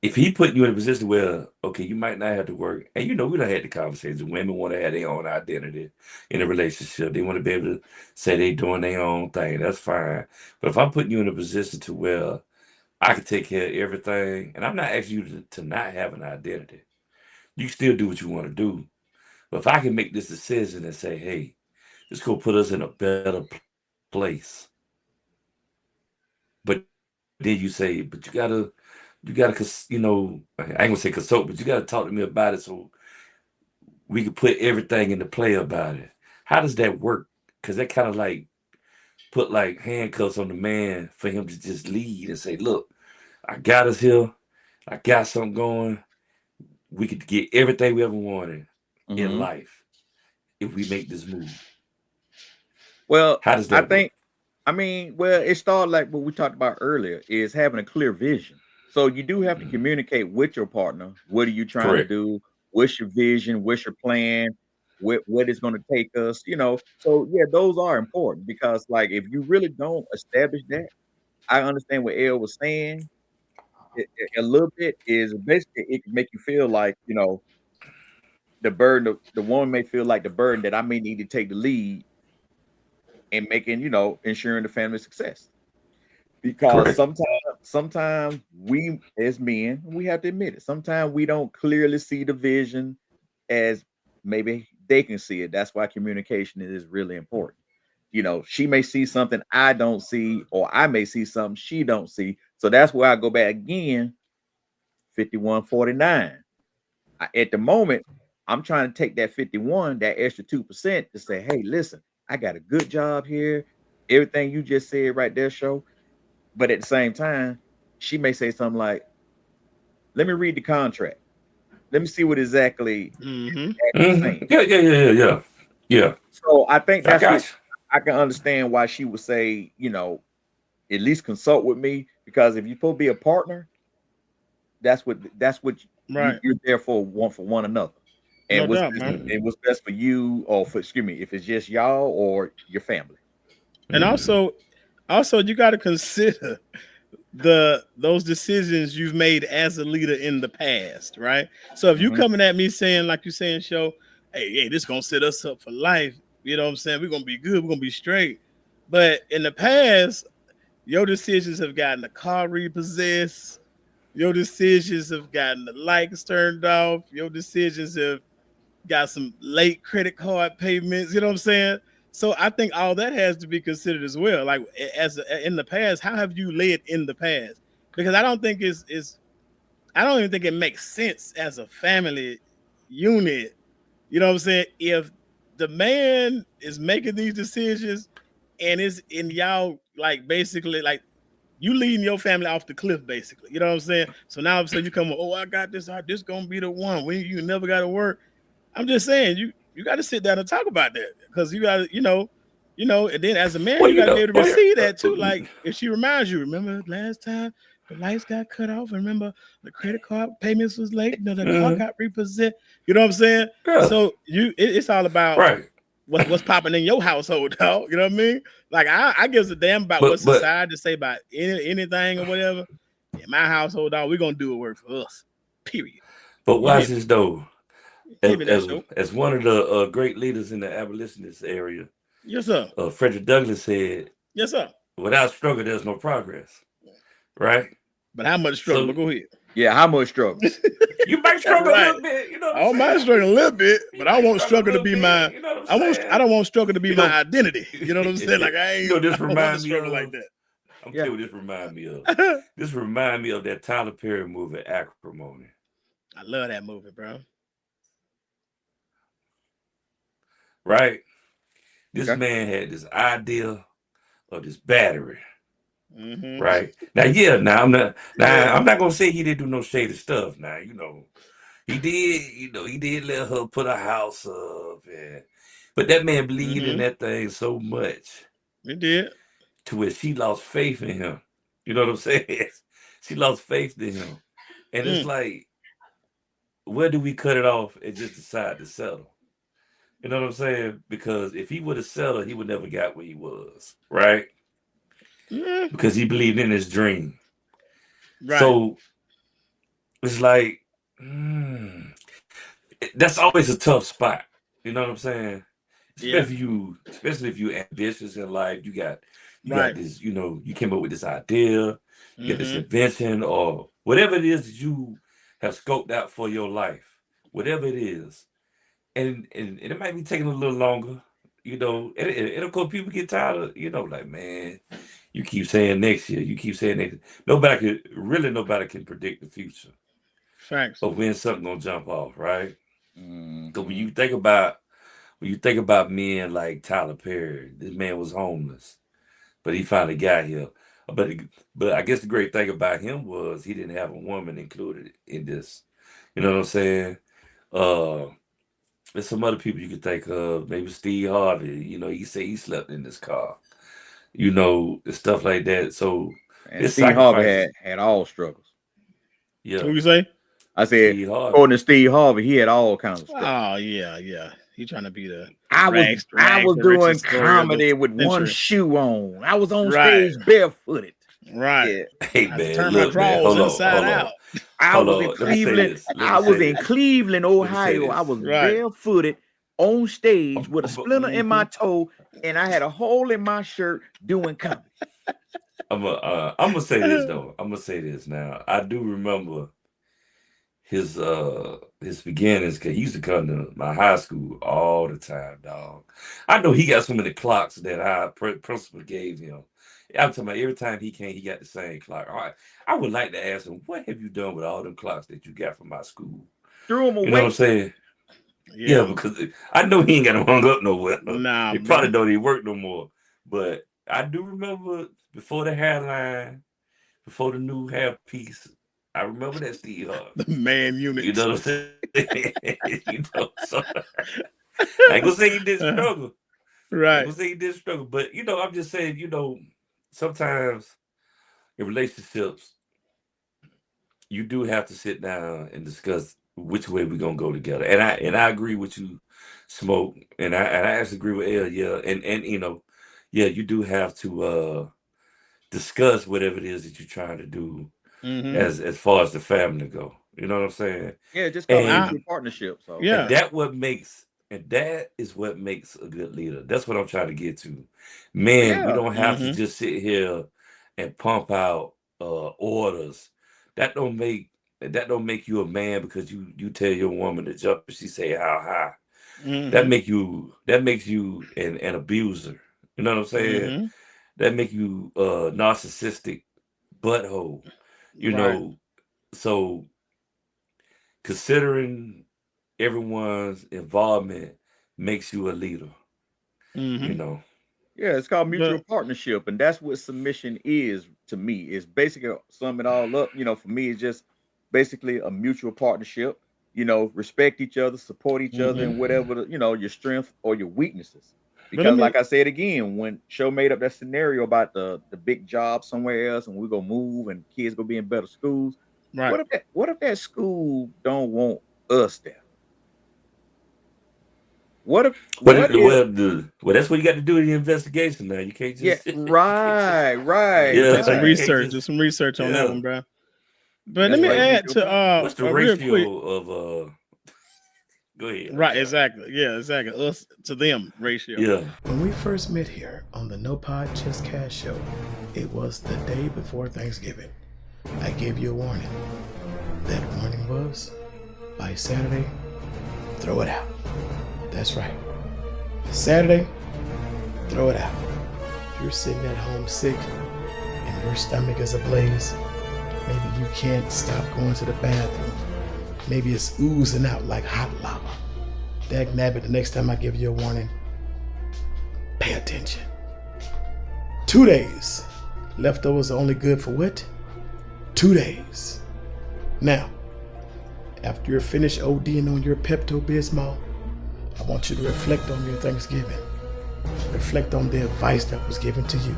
Speaker 3: if he put you in a position where, okay, you might not have to work, and we done had the conversation. Women want to have their own identity in a relationship. They want to be able to say they doing their own thing. That's fine. But if I'm putting you in a position to where I can take care of everything, and I'm not asking you to not have an identity. You still do what you want to do. But if I can make this decision and say, hey, this going to put us in a better place. But then you say, but you gotta, I ain't gonna say consult, but you gotta talk to me about it so we can put everything into play about it. How does that work? Because that kind of like put like handcuffs on the man for him to just lead and say, look, I got us here. I got something going. We could get everything we ever wanted in life if we make this move.
Speaker 1: Well,
Speaker 3: how does that work?
Speaker 1: It started like what we talked about earlier, is having a clear vision. So you do have to communicate with your partner. What are you trying to do? What's your vision? What's your plan? What it's going to take us? So yeah, those are important, because like if you really don't establish that, I understand what Elle was saying. A little bit is basically it can make you feel like the burden. The woman may feel like the burden that I may need to take the lead in making ensuring the family success. Because sometimes we as men, we have to admit it, sometimes we don't clearly see the vision as maybe they can see it. That's why communication is really important. She may see something I don't see, or I may see something she don't see. So that's where I go back again, 51-49. At the moment, I'm trying to take that 51, that extra 2% to say, hey, listen, I got a good job here. Everything you just said right there, show. But at the same time, she may say something like, let me read the contract. Let me see what exactly saying.
Speaker 3: Yeah.
Speaker 1: So I think that's what I can understand why she would say, at least consult with me, because if you're supposed to be a partner, that's what
Speaker 2: Right.
Speaker 1: you're there for one another. And what's best for you, or if it's just y'all or your family.
Speaker 2: And also you got to consider those decisions you've made as a leader in the past, right? So if you coming at me saying, like you saying, show, hey, this gonna set us up for life, you know what I'm saying? We're gonna be good, we're gonna be straight. But in the past, your decisions have gotten the car repossessed, your decisions have gotten the lights turned off, your decisions have got some late credit card payments, you know what I'm saying? So I think all that has to be considered as well. Like in the past, how have you led in the past? Because I don't think I don't even think it makes sense as a family unit. You know what I'm saying? If the man is making these decisions and it's in y'all, like basically like you leading your family off the cliff, basically. You know what I'm saying? So now all of a sudden you come, I got this, this gonna be the one. When you never gotta work. I'm just saying you got to sit down and talk about that, because you got to, and then as a man, you got to be able to receive that too. Like if she reminds you, remember last time the lights got cut off, remember the credit card payments was late, the car got repossessed. You know what I'm saying?
Speaker 3: Yeah.
Speaker 2: So it's all about what's popping in your household, dog. You know what I mean? Like I give a damn about what society say about anything or whatever. In my household, dog, we're gonna do what work for us. Period.
Speaker 3: But watch this though. As one of the great leaders in the abolitionist area,
Speaker 2: Yes, sir.
Speaker 3: Frederick Douglass said,
Speaker 2: Yes, sir.
Speaker 3: without struggle, there's no progress. Right?
Speaker 2: But how much struggle?
Speaker 3: So-
Speaker 2: But go ahead.
Speaker 1: Yeah, how much struggle?
Speaker 3: You might struggle
Speaker 2: Right.
Speaker 3: a little bit, you know what
Speaker 2: I
Speaker 3: I'm
Speaker 2: might
Speaker 3: saying?
Speaker 2: struggle a little bit,
Speaker 3: You
Speaker 2: but I
Speaker 3: might
Speaker 2: want struggle to
Speaker 3: a
Speaker 2: be
Speaker 3: little
Speaker 2: my.
Speaker 3: bit, you know what I'm saying?
Speaker 2: I don't want struggle to be
Speaker 3: You
Speaker 2: my
Speaker 3: know-
Speaker 2: identity. You know what I'm saying? Like I ain't.
Speaker 3: You know, this
Speaker 2: I don't want
Speaker 3: remind
Speaker 2: to
Speaker 3: me
Speaker 2: struggle
Speaker 3: of-
Speaker 2: like that.
Speaker 3: I'm
Speaker 1: Yeah.
Speaker 3: telling you what this remind me of. This remind me of that Tyler Perry movie, Acrimony.
Speaker 2: I love that movie, bro.
Speaker 3: Right? This
Speaker 1: Okay.
Speaker 3: man had this idea of this battery.
Speaker 2: Mhm.
Speaker 3: Right? Now I'm not
Speaker 2: Yeah.
Speaker 3: I'm not gonna say he didn't do no shady stuff. Now, you know, he did let her put a house up, but that man believed in that thing so much
Speaker 2: It did.
Speaker 3: to where she lost faith in him. You know what I'm saying? She lost faith in him. And it's like, where do we cut it off and just decide to settle? You know what I'm saying? Because if he would have settled, he would never got where he was, right?
Speaker 2: Mm,
Speaker 3: Because he believed in his dream.
Speaker 2: right.
Speaker 3: So it's like, that's always a tough spot. You know what I'm saying?
Speaker 2: Yeah.
Speaker 3: Especially if you're ambitious in life, you got
Speaker 2: Right.
Speaker 3: this, you know, you came up with this idea, you get this
Speaker 2: Mhm.
Speaker 3: invention or whatever it is that you have scoped out for your life, whatever it is. And it might be taking a little longer, you know, and of course people get tired of, you know, like, man, you keep saying next year, you keep saying next year. Nobody can predict the future
Speaker 2: Facts.
Speaker 3: of when something gonna jump off, right?
Speaker 1: Mhm.
Speaker 3: Because when you think about men like Tyler Perry, this man was homeless, but he finally got here. But I guess the great thing about him was he didn't have a woman included in this. You know what I'm saying? There's some other people you could think of, maybe Steve Harvey. You know, he said he slept in this car. You know, and stuff like that. So
Speaker 1: And
Speaker 3: it's
Speaker 1: Steve Harvey
Speaker 3: sacrifices.
Speaker 1: had all struggles.
Speaker 3: Yeah,
Speaker 2: Who you say?
Speaker 1: I said,
Speaker 3: Steve Harvey.
Speaker 1: according to Steve Harvey, he had all kinds of struggles.
Speaker 2: Oh yeah. He trying to be the
Speaker 1: I
Speaker 2: rags
Speaker 1: was
Speaker 2: to
Speaker 1: doing
Speaker 2: riches story of the
Speaker 1: comedy with one
Speaker 2: century.
Speaker 1: shoe on. I was on
Speaker 2: Right.
Speaker 1: stage barefooted.
Speaker 2: Right.
Speaker 1: Yeah.
Speaker 3: Hey
Speaker 2: I had to
Speaker 3: man,
Speaker 2: turn my
Speaker 3: look, man,
Speaker 2: drawers
Speaker 3: hold on,
Speaker 2: inside
Speaker 3: hold on.
Speaker 2: out.
Speaker 1: I
Speaker 3: Hold
Speaker 1: was in
Speaker 3: on, let me say
Speaker 1: Cleveland.
Speaker 3: this. Let me
Speaker 1: I
Speaker 3: say
Speaker 1: was in
Speaker 3: this.
Speaker 1: Cleveland,
Speaker 3: Let me say
Speaker 1: Ohio. I
Speaker 3: this.
Speaker 1: was
Speaker 2: Right.
Speaker 1: barefooted on stage with a splinter in my
Speaker 3: Mhm.
Speaker 1: toe, and I had a hole in my shirt doing comedy.
Speaker 3: I'm gonna say this though. I'm gonna say this now. I do remember his beginnings because he used to come to my high school all the time, dog. I know he got so many clocks that our principal gave him. I'm talking about every time he came, he got the same clock. All right. I would like to ask him, what have you done with all them clocks that you got from my school?
Speaker 1: Threw him
Speaker 3: You know what I'm
Speaker 1: away.
Speaker 3: saying? Yeah, because I know he ain't got them hung up nowhere.
Speaker 2: Nah,
Speaker 3: They
Speaker 2: bro.
Speaker 3: probably don't even work no more. But I do remember before the hairline, before the new hair piece, I remember that Steve Harvey.
Speaker 2: The man unit.
Speaker 3: You know what I'm saying? You know, so I ain't gonna say he didn't struggle. I ain't
Speaker 2: Right.
Speaker 3: gonna say he didn't struggle, but you know, I'm just saying, you know, sometimes in relationships, you do have to sit down and discuss which way we're gonna go together. And I agree with you, Smoke, and I actually agree with Elle, yeah. And you know, yeah, you do have to discuss whatever it is that you're trying to do
Speaker 2: Mhm.
Speaker 3: as far as the family go. You know what I'm saying?
Speaker 1: Yeah, just called
Speaker 3: And-
Speaker 1: mutual partnership. So
Speaker 2: Yeah.
Speaker 3: And that is what makes a good leader. That's what I'm trying to get to. Man, we
Speaker 1: Yeah.
Speaker 3: don't have to
Speaker 2: Mhm.
Speaker 3: just sit here and pump out orders. That don't make you a man because you tell your woman to jump and she say how high. That
Speaker 2: Mhm.
Speaker 3: makes you an abuser. You know what I'm saying?
Speaker 2: Mhm.
Speaker 3: That make you narcissistic butthole. You
Speaker 2: Right.
Speaker 3: know, so considering everyone's involvement makes you a leader. You
Speaker 2: Mhm.
Speaker 3: know,
Speaker 1: yeah, it's called mutual
Speaker 2: But-
Speaker 1: partnership, and that's what submission is to me. It's basically sum it all up. You know, for me, it's just basically a mutual partnership. You know, respect each other, support each other, and whatever your strength or your weaknesses.
Speaker 2: But let
Speaker 1: Because,
Speaker 2: me-
Speaker 1: like I said again, when Show made up that scenario about the big job somewhere else, and we're gonna move, and kids gonna be in better schools.
Speaker 2: Right.
Speaker 1: What if that school don't want us there? What if?
Speaker 3: well,
Speaker 1: What if?
Speaker 3: that's what you got to do in the investigation. Now you can't
Speaker 1: Yeah,
Speaker 3: just
Speaker 1: right.
Speaker 3: Yeah.
Speaker 2: Do some
Speaker 3: you
Speaker 2: research.
Speaker 3: can't
Speaker 2: Do
Speaker 3: just-
Speaker 2: some research on that
Speaker 3: yeah.
Speaker 2: one, bro. But
Speaker 1: That's
Speaker 2: let me
Speaker 1: right,
Speaker 2: add
Speaker 1: mutual
Speaker 2: to
Speaker 3: What's the
Speaker 2: real quick.
Speaker 3: ratio of Go ahead.
Speaker 2: Right, exactly. Yeah, exactly. Us to them ratio.
Speaker 3: Yeah.
Speaker 5: When we first met here on the No Pod Just Cast show, it was the day before Thanksgiving. I gave you a warning. That warning was, by Saturday, throw it out. That's right. Saturday, throw it out. If you're sitting at home sick and your stomach is ablaze, maybe you can't stop going to the bathroom. Maybe it's oozing out like hot lava. Dag nabbit, the next time I give you a warning, pay attention. 2 days. Leftovers are only good for what? 2 days. Now, after you're finished ODing on your Pepto-Bismol, I want you to reflect on your Thanksgiving. Reflect on the advice that was given to you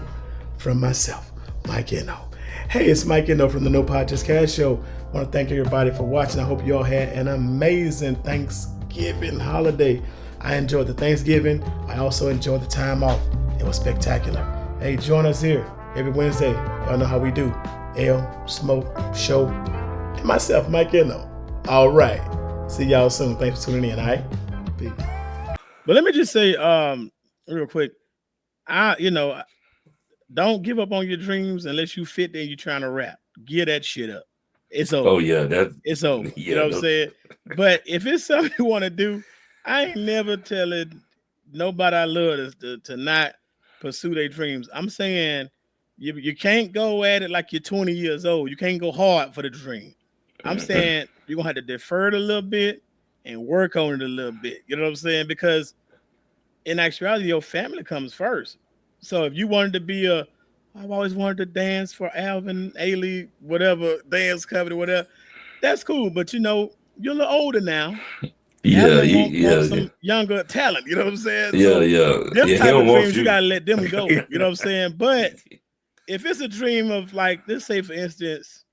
Speaker 5: from myself, Mike Eno. Hey, it's Mike Eno from the No Pod Just Cast show. I want to thank everybody for watching. I hope you all had an amazing Thanksgiving holiday. I enjoyed the Thanksgiving. I also enjoyed the time off. It was spectacular. Hey, join us here every Wednesday. Y'all know how we do. L, Smoke, Show, and myself, Mike Eno. All right. See y'all soon. Thanks for tuning in. All right. Peace.
Speaker 2: But let me just say, real quick, don't give up on your dreams unless you fit there and you're trying to rap. Give that shit up. It's over.
Speaker 3: Oh yeah,
Speaker 2: It's over.
Speaker 3: Yeah,
Speaker 2: you know what I'm saying? But if it's something you want to do, I ain't never telling nobody I love to not pursue their dreams. I'm saying you can't go at it like you're 20 years old. You can't go hard for the dream. I'm saying you're gonna have to defer it a little bit and work on it a little bit. You know what I'm saying? Because in actuality, your family comes first. So if you wanted to be I've always wanted to dance for Alvin Ailey, whatever dance company, whatever. That's cool, but you're a little older now. Want some younger talent. You know what I'm saying? Them type of dreams, you gotta let them go. You know what I'm saying? But if it's a dream of like, let's say for instance,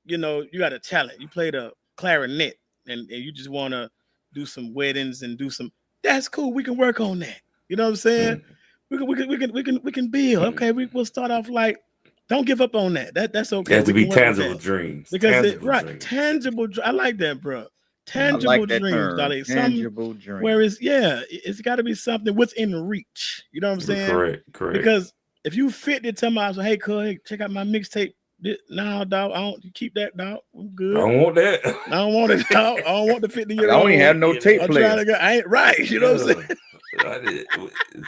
Speaker 2: you got a talent. You play the clarinet, and you just want to do some weddings and do some. That's cool. We can work on that. You know what I'm saying? We can build. Okay, we'll start off like, don't give up on that. That's okay.
Speaker 3: It has to be tangible dreams.
Speaker 2: Because tangible. I like that, bro. Tangible dreams, darling.
Speaker 1: Tangible dreams.
Speaker 2: Where it's got to be something within reach. You know what I'm saying?
Speaker 3: Correct.
Speaker 2: Because if you fit the tell me, hey, cuz, hey, check out my mixtape. No, dog, I don't keep that, dog. I'm good.
Speaker 3: I don't want that.
Speaker 2: I don't want it, dog. I don't want to 50-year-old.
Speaker 1: I don't even have no tape player.
Speaker 2: I ain't right. You know what I'm saying?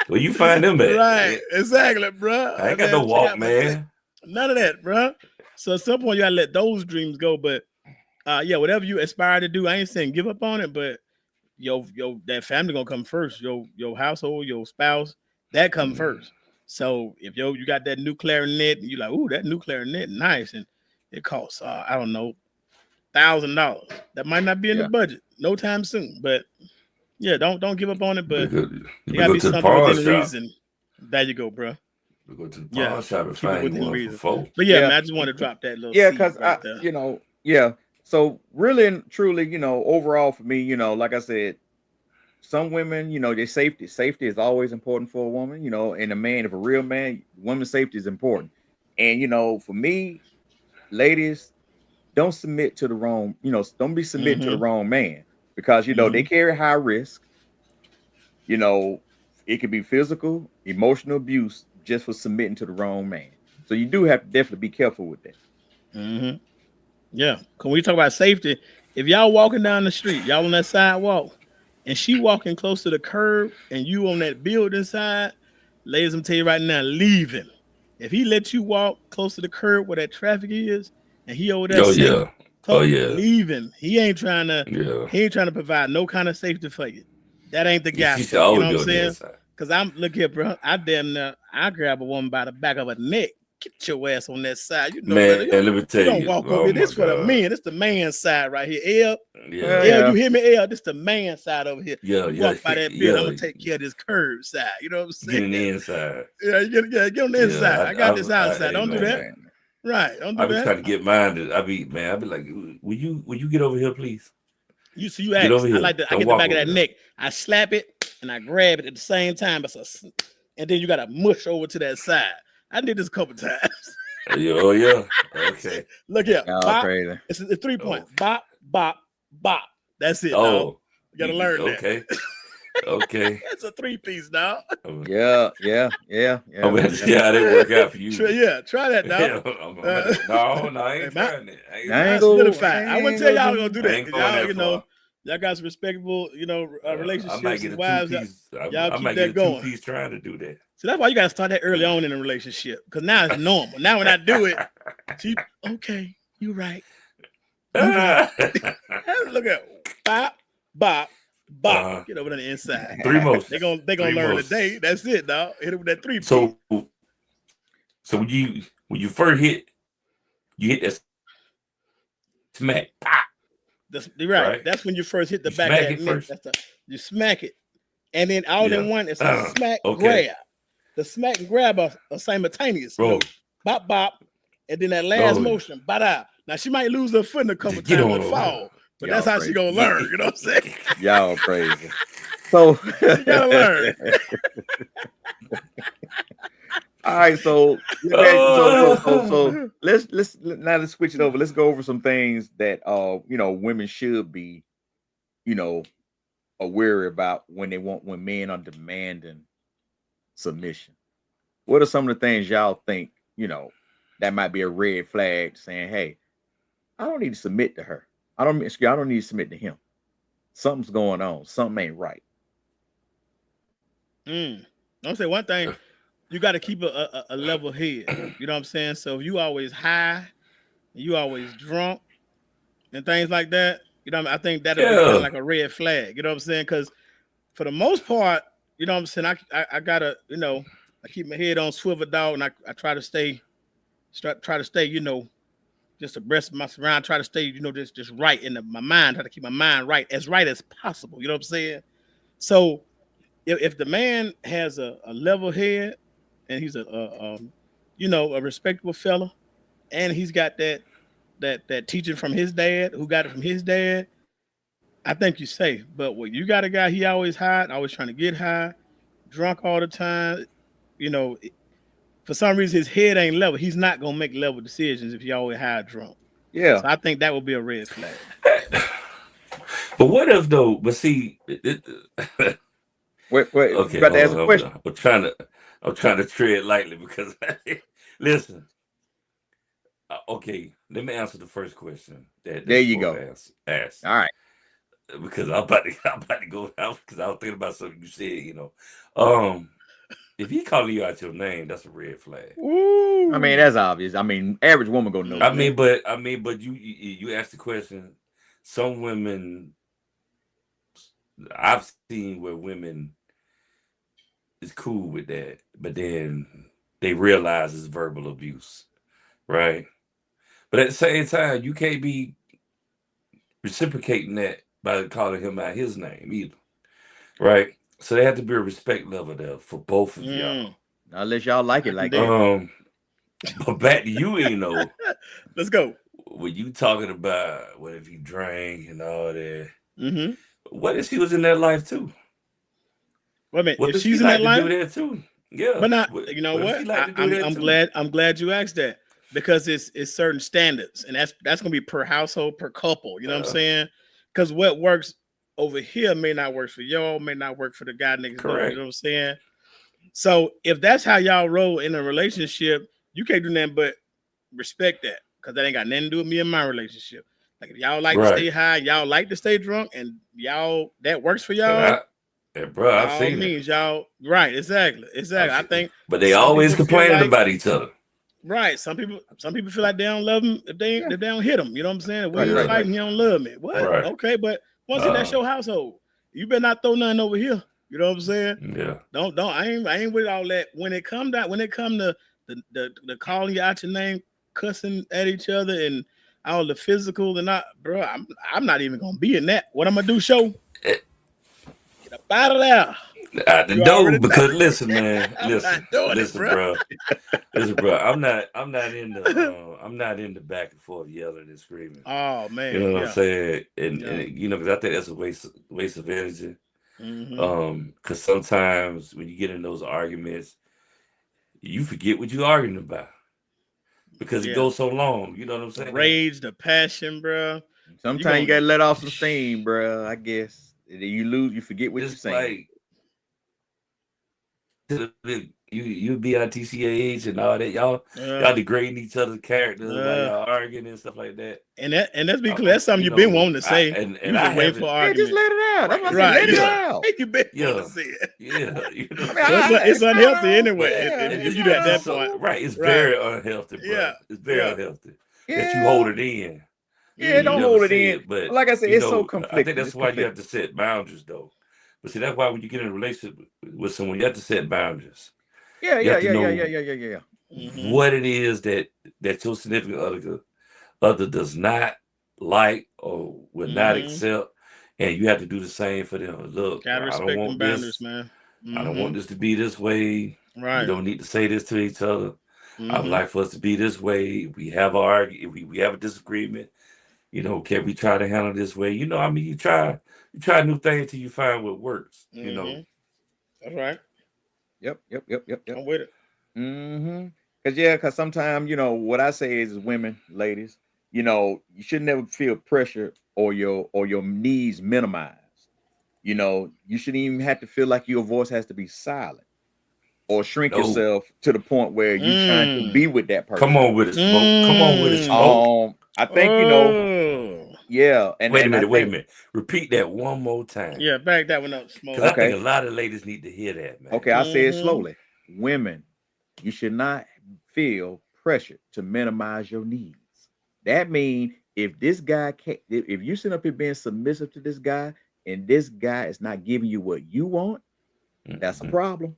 Speaker 3: Well, you find them at?
Speaker 2: Right, exactly, bro.
Speaker 3: I ain't got no Walkman.
Speaker 2: None of that, bro. So at some point you gotta let those dreams go. But whatever you aspire to do, I ain't saying give up on it, but that family gonna come first. Your household, your spouse, that come first. So if you got that new clarinet and you like, ooh, that new clarinet, nice, and it costs I don't know, $1,000. That might not be in the budget no time soon, but. Yeah, don't give up on it, but you gotta be something within reason. There you go, bro.
Speaker 3: We go to the pawn shop and find one for folk.
Speaker 2: But man, I just want to drop that little.
Speaker 1: Yeah, because So really and truly, overall for me, like I said, some women, their safety is always important for a woman, and a man, if a real man, women's safety is important. And for me, ladies, don't submit to the wrong, don't be submitting to the wrong man. Because they carry high risk. It could be physical, emotional abuse just for submitting to the wrong man. So you do have to definitely be careful with that.
Speaker 2: Mm-hmm. Yeah. When we talk about safety, if y'all walking down the street, y'all on that sidewalk, and she walking close to the curb, and you on that building side, ladies, I'm tell you right now, leave him. If he lets you walk close to the curb where that traffic is, and he over there, leave him. He ain't trying to provide no kind of safety for you. That ain't the guy. You know what I'm saying? Because look here, bro. I grab a woman by the back of her neck. Get your ass on that side.
Speaker 3: Man, let me tell you.
Speaker 2: Don't walk over here. This for the men. This the man side right here. L, you hear me? L, this the man side over here. Walk by that bit. I'm gonna take care of this curb side. You know what I'm saying?
Speaker 3: Get on the inside.
Speaker 2: Get on the inside. I got this outside. Don't do that. Right. Don't do that.
Speaker 3: I be trying to get mine. I be like, will you get over here, please?
Speaker 2: You ask. I get the back of that neck. I slap it and I grab it at the same time. And then you gotta mush over to that side. I did this a couple times.
Speaker 3: Oh yeah. Okay.
Speaker 2: Look here.
Speaker 1: Bop.
Speaker 2: It's 3 points. Bop, bop, bop. That's it.
Speaker 3: Oh.
Speaker 2: You gotta learn
Speaker 3: Okay.
Speaker 2: that.
Speaker 3: Okay.
Speaker 2: It's a 3-piece, dog.
Speaker 1: Yeah.
Speaker 3: I'm gonna have to see how that work out for you.
Speaker 2: Try that, dog.
Speaker 3: No, I ain't trying it.
Speaker 1: I ain't
Speaker 2: Mine's
Speaker 1: go-
Speaker 2: solidified. I
Speaker 1: I
Speaker 2: wouldn't
Speaker 1: ain't
Speaker 2: tell y'all
Speaker 1: gonna
Speaker 2: gonna do
Speaker 3: I
Speaker 2: that.
Speaker 3: ain't
Speaker 2: 'Cause
Speaker 3: going
Speaker 2: y'all,
Speaker 3: that far.
Speaker 2: y'all got some respectable,
Speaker 3: I might
Speaker 2: relationships
Speaker 3: get
Speaker 2: and
Speaker 3: a
Speaker 2: wives. Y'all
Speaker 3: 2-piece. I
Speaker 2: keep
Speaker 3: might
Speaker 2: that
Speaker 3: get a
Speaker 2: going.
Speaker 3: 2-piece trying to do that.
Speaker 2: So that's why you gotta start that early on in a relationship. Because now it's normal. Now when I do it, okay, you right. Look at bop, bop, bop.
Speaker 3: Uh-huh.
Speaker 2: Get over on the inside.
Speaker 3: 3 most.
Speaker 2: They gonna
Speaker 3: Three
Speaker 2: learn
Speaker 3: most.
Speaker 2: today. That's it, dog. Hit it with that 3-piece.
Speaker 3: So when you first hit, you hit that smack. Pop.
Speaker 2: You're right.
Speaker 3: Right.
Speaker 2: That's when you first hit the
Speaker 3: You
Speaker 2: back
Speaker 3: smack
Speaker 2: of
Speaker 3: it
Speaker 2: that neck.
Speaker 3: first.
Speaker 2: You smack it, and then all in
Speaker 3: Yeah.
Speaker 2: one. It's a smack
Speaker 3: Okay.
Speaker 2: grab. The smack and grab are simultaneous.
Speaker 3: Bro.
Speaker 2: Bop bop, and then that last
Speaker 3: Oh, yeah.
Speaker 2: motion, bada. Now she might lose her foot a couple
Speaker 3: Just get
Speaker 2: times
Speaker 3: on
Speaker 2: and
Speaker 3: over
Speaker 2: fall,
Speaker 3: there.
Speaker 2: but
Speaker 1: Y'all
Speaker 2: that's how she
Speaker 1: crazy.
Speaker 2: gonna learn. You know what I'm saying?
Speaker 1: Y'all crazy. So
Speaker 2: She gotta learn.
Speaker 1: all right, so let's now let's switch it over. Let's go over some things that women should be, aware about when men are demanding submission. What are some of the things y'all think, that might be a red flag saying, hey, I don't need to submit to her. I don't need to submit to him. Something's going on. Something ain't right.
Speaker 2: I'll say one thing. You got to keep a level head. You know what I'm saying? So if you always high, you always drunk, and things like that, I think that'll be kind of like a red flag. You know what I'm saying? Because for the most part, you know what I'm saying, I gotta, I keep my head on swivel, dog, and I try to stay, just abreast of my surround. Try to stay, just right in my mind. Try to keep my mind right as possible. You know what I'm saying? So if the man has a level head and he's a respectable fella, and he's got that teaching from his dad, who got it from his dad, I think you say. But when you got a guy, he always high, always trying to get high, drunk all the time, for some reason his head ain't level. He's not gonna make level decisions if he always high drunk.
Speaker 1: Yeah.
Speaker 2: So I think that would be a red flag.
Speaker 3: But what if though? But see,
Speaker 1: Wait,
Speaker 3: okay,
Speaker 1: you got to ask a question.
Speaker 3: I'm trying to tread lightly because listen. Okay, let me answer the first question.
Speaker 1: There you go.
Speaker 3: Ask.
Speaker 1: All right.
Speaker 3: Because I'm about to go out because I was thinking about something you said. If he calling you out your name, that's a red flag.
Speaker 2: Ooh.
Speaker 1: I mean, that's obvious. I mean, average woman gonna know.
Speaker 3: I mean, but you asked the question. Some women, I've seen where women is cool with that, but then they realize it's verbal abuse, right? But at the same time, you can't be reciprocating that by calling him out his name either, right? So there had to be a respect level there for both of y'all.
Speaker 1: Unless y'all like it like that.
Speaker 3: But back to you,
Speaker 2: Let's go.
Speaker 3: when you talking about what if he drank and all that,
Speaker 2: Mm-hmm.
Speaker 3: what if she was in that life too?
Speaker 2: Wait a minute.
Speaker 3: What
Speaker 2: If
Speaker 3: if
Speaker 2: she's
Speaker 3: she
Speaker 2: in
Speaker 3: like
Speaker 2: that
Speaker 3: to
Speaker 2: life,
Speaker 3: do that too? Yeah.
Speaker 2: but not,
Speaker 3: What
Speaker 2: you know
Speaker 3: if
Speaker 2: what?
Speaker 3: she like to do that
Speaker 2: I'm
Speaker 3: too?
Speaker 2: glad you asked that, because it's certain standards, and that's gonna be per household, per couple. You know what I'm saying? Because what works over here may not work for y'all, may not work for the guy next door. You
Speaker 3: Correct.
Speaker 2: know what I'm saying? So if that's how y'all roll in a relationship, you can't do nothing but respect that, because that ain't got nothing to do with me and my relationship. Like if y'all like to stay
Speaker 3: Right.
Speaker 2: high, y'all like to stay drunk, and y'all that works for
Speaker 3: And
Speaker 2: y'all,
Speaker 3: bro,
Speaker 2: by
Speaker 3: I've
Speaker 2: all
Speaker 3: seen it.
Speaker 2: means, y'all right, exactly. I think
Speaker 3: But they
Speaker 2: some
Speaker 3: always
Speaker 2: people feel
Speaker 3: complaining
Speaker 2: like,
Speaker 3: about each other.
Speaker 2: right. Some people feel like they don't love him if they don't hit him. You know what I'm saying? If we
Speaker 1: Right,
Speaker 2: ain't
Speaker 1: right,
Speaker 2: fighting, he don't love me. What?
Speaker 3: Right.
Speaker 2: Okay, but once again, that's your household. You better not throw nothing over here. You know what I'm saying?
Speaker 3: Yeah.
Speaker 2: Don't. I ain't with all that. When it come to the calling you out your name, cussing at each other, and all the physical, and not, bro. I'm not even gonna be in that. What I'm gonna do? Show. Get up out of there.
Speaker 3: I the
Speaker 2: You
Speaker 3: know
Speaker 2: already
Speaker 3: because listen, man,
Speaker 2: I'm not doing it, bro.
Speaker 3: Listen, bro. I'm not in the back and forth yelling and screaming.
Speaker 2: Oh man,
Speaker 3: You know what
Speaker 2: yeah.
Speaker 3: I'm saying? And
Speaker 2: Yeah.
Speaker 3: because I think that's a waste of energy.
Speaker 2: Mhm.
Speaker 3: Because sometimes when you get in those arguments, you forget what you're arguing about because it
Speaker 2: Yeah.
Speaker 3: goes so long. You know what I'm
Speaker 2: The
Speaker 3: saying?
Speaker 2: rage, the passion, bro.
Speaker 1: Sometimes you gotta let off some steam, bro. I guess You lose, you forget what you're
Speaker 3: Just
Speaker 1: saying.
Speaker 3: like you be on TCAH and all that. Y'all degrading each other's characters by y'all arguing and stuff like that.
Speaker 2: And let's be clear, that's something you've been wanting to say.
Speaker 3: And
Speaker 2: you
Speaker 3: I
Speaker 2: just wait for
Speaker 3: haven't.
Speaker 1: Yeah,
Speaker 2: argument.
Speaker 1: just let it out. That's what I said.
Speaker 2: Right,
Speaker 1: Let it
Speaker 2: yeah.
Speaker 1: out.
Speaker 2: You've been wanting
Speaker 3: Yeah.
Speaker 2: to say it.
Speaker 3: Yeah, you know.
Speaker 1: I mean,
Speaker 2: So it's unhealthy
Speaker 1: I-
Speaker 2: anyway.
Speaker 1: yeah,
Speaker 2: if
Speaker 1: it's
Speaker 2: you at that
Speaker 1: not-
Speaker 2: point.
Speaker 3: Right, it's
Speaker 2: Right.
Speaker 3: very unhealthy, bro.
Speaker 2: Yeah,
Speaker 3: It's very
Speaker 2: yeah.
Speaker 3: unhealthy
Speaker 1: Yeah.
Speaker 3: that you hold it in.
Speaker 1: Yeah,
Speaker 3: You
Speaker 1: don't
Speaker 3: never
Speaker 1: hold it
Speaker 3: say
Speaker 1: in.
Speaker 3: it, but
Speaker 1: Like I said,
Speaker 3: you
Speaker 1: it's so
Speaker 3: know,
Speaker 1: conflicting.
Speaker 3: I think that's
Speaker 1: It's
Speaker 3: why you
Speaker 1: conflicting.
Speaker 3: have to set boundaries, though. But see, that's why when you get in a relationship with someone, you have to set boundaries.
Speaker 1: Yeah,
Speaker 3: You
Speaker 1: yeah,
Speaker 3: have to
Speaker 1: yeah,
Speaker 3: know
Speaker 1: yeah.
Speaker 2: Mhm.
Speaker 3: what it is that your significant other does not like or will not
Speaker 2: Mhm.
Speaker 3: accept, and you have to do the same for them. Look,
Speaker 2: Gotta
Speaker 3: I
Speaker 2: respect
Speaker 3: don't
Speaker 2: them
Speaker 3: want
Speaker 2: boundaries,
Speaker 3: this.
Speaker 2: man.
Speaker 3: I don't
Speaker 2: Mhm.
Speaker 3: want this to be this way.
Speaker 2: Right.
Speaker 3: We don't need to say this to each other. I would
Speaker 2: Mhm.
Speaker 3: like for us to be this way. We have we have a disagreement. You know, can we try to handle this way? You know, I mean, you try new things till you find what works. You know,
Speaker 2: Mhm. That's right.
Speaker 1: Yep.
Speaker 2: I'm with it.
Speaker 1: Mm-hmm. Because sometimes, what I say is women, ladies, you should never feel pressure or your needs minimized. You shouldn't even have to feel like your voice has to be silent or shrink
Speaker 3: no.
Speaker 1: yourself to the point where you're trying to be with that person.
Speaker 3: Come on with it, smoke. Come on with it, smoke.
Speaker 1: I think yeah. And
Speaker 3: Wait a
Speaker 1: and I
Speaker 3: minute.
Speaker 1: think,
Speaker 3: Repeat that one more time.
Speaker 2: Yeah, back that one up, Smoke.
Speaker 3: Because I
Speaker 1: Okay.
Speaker 3: think a lot of ladies need to hear that, man.
Speaker 1: Okay, I say it
Speaker 2: Mhm.
Speaker 1: slowly. Women, you should not feel pressure to minimize your needs. That means if this guy can't, if you sit up here being submissive to this guy and this guy is not giving you what you want, that's a
Speaker 3: Mhm.
Speaker 1: problem.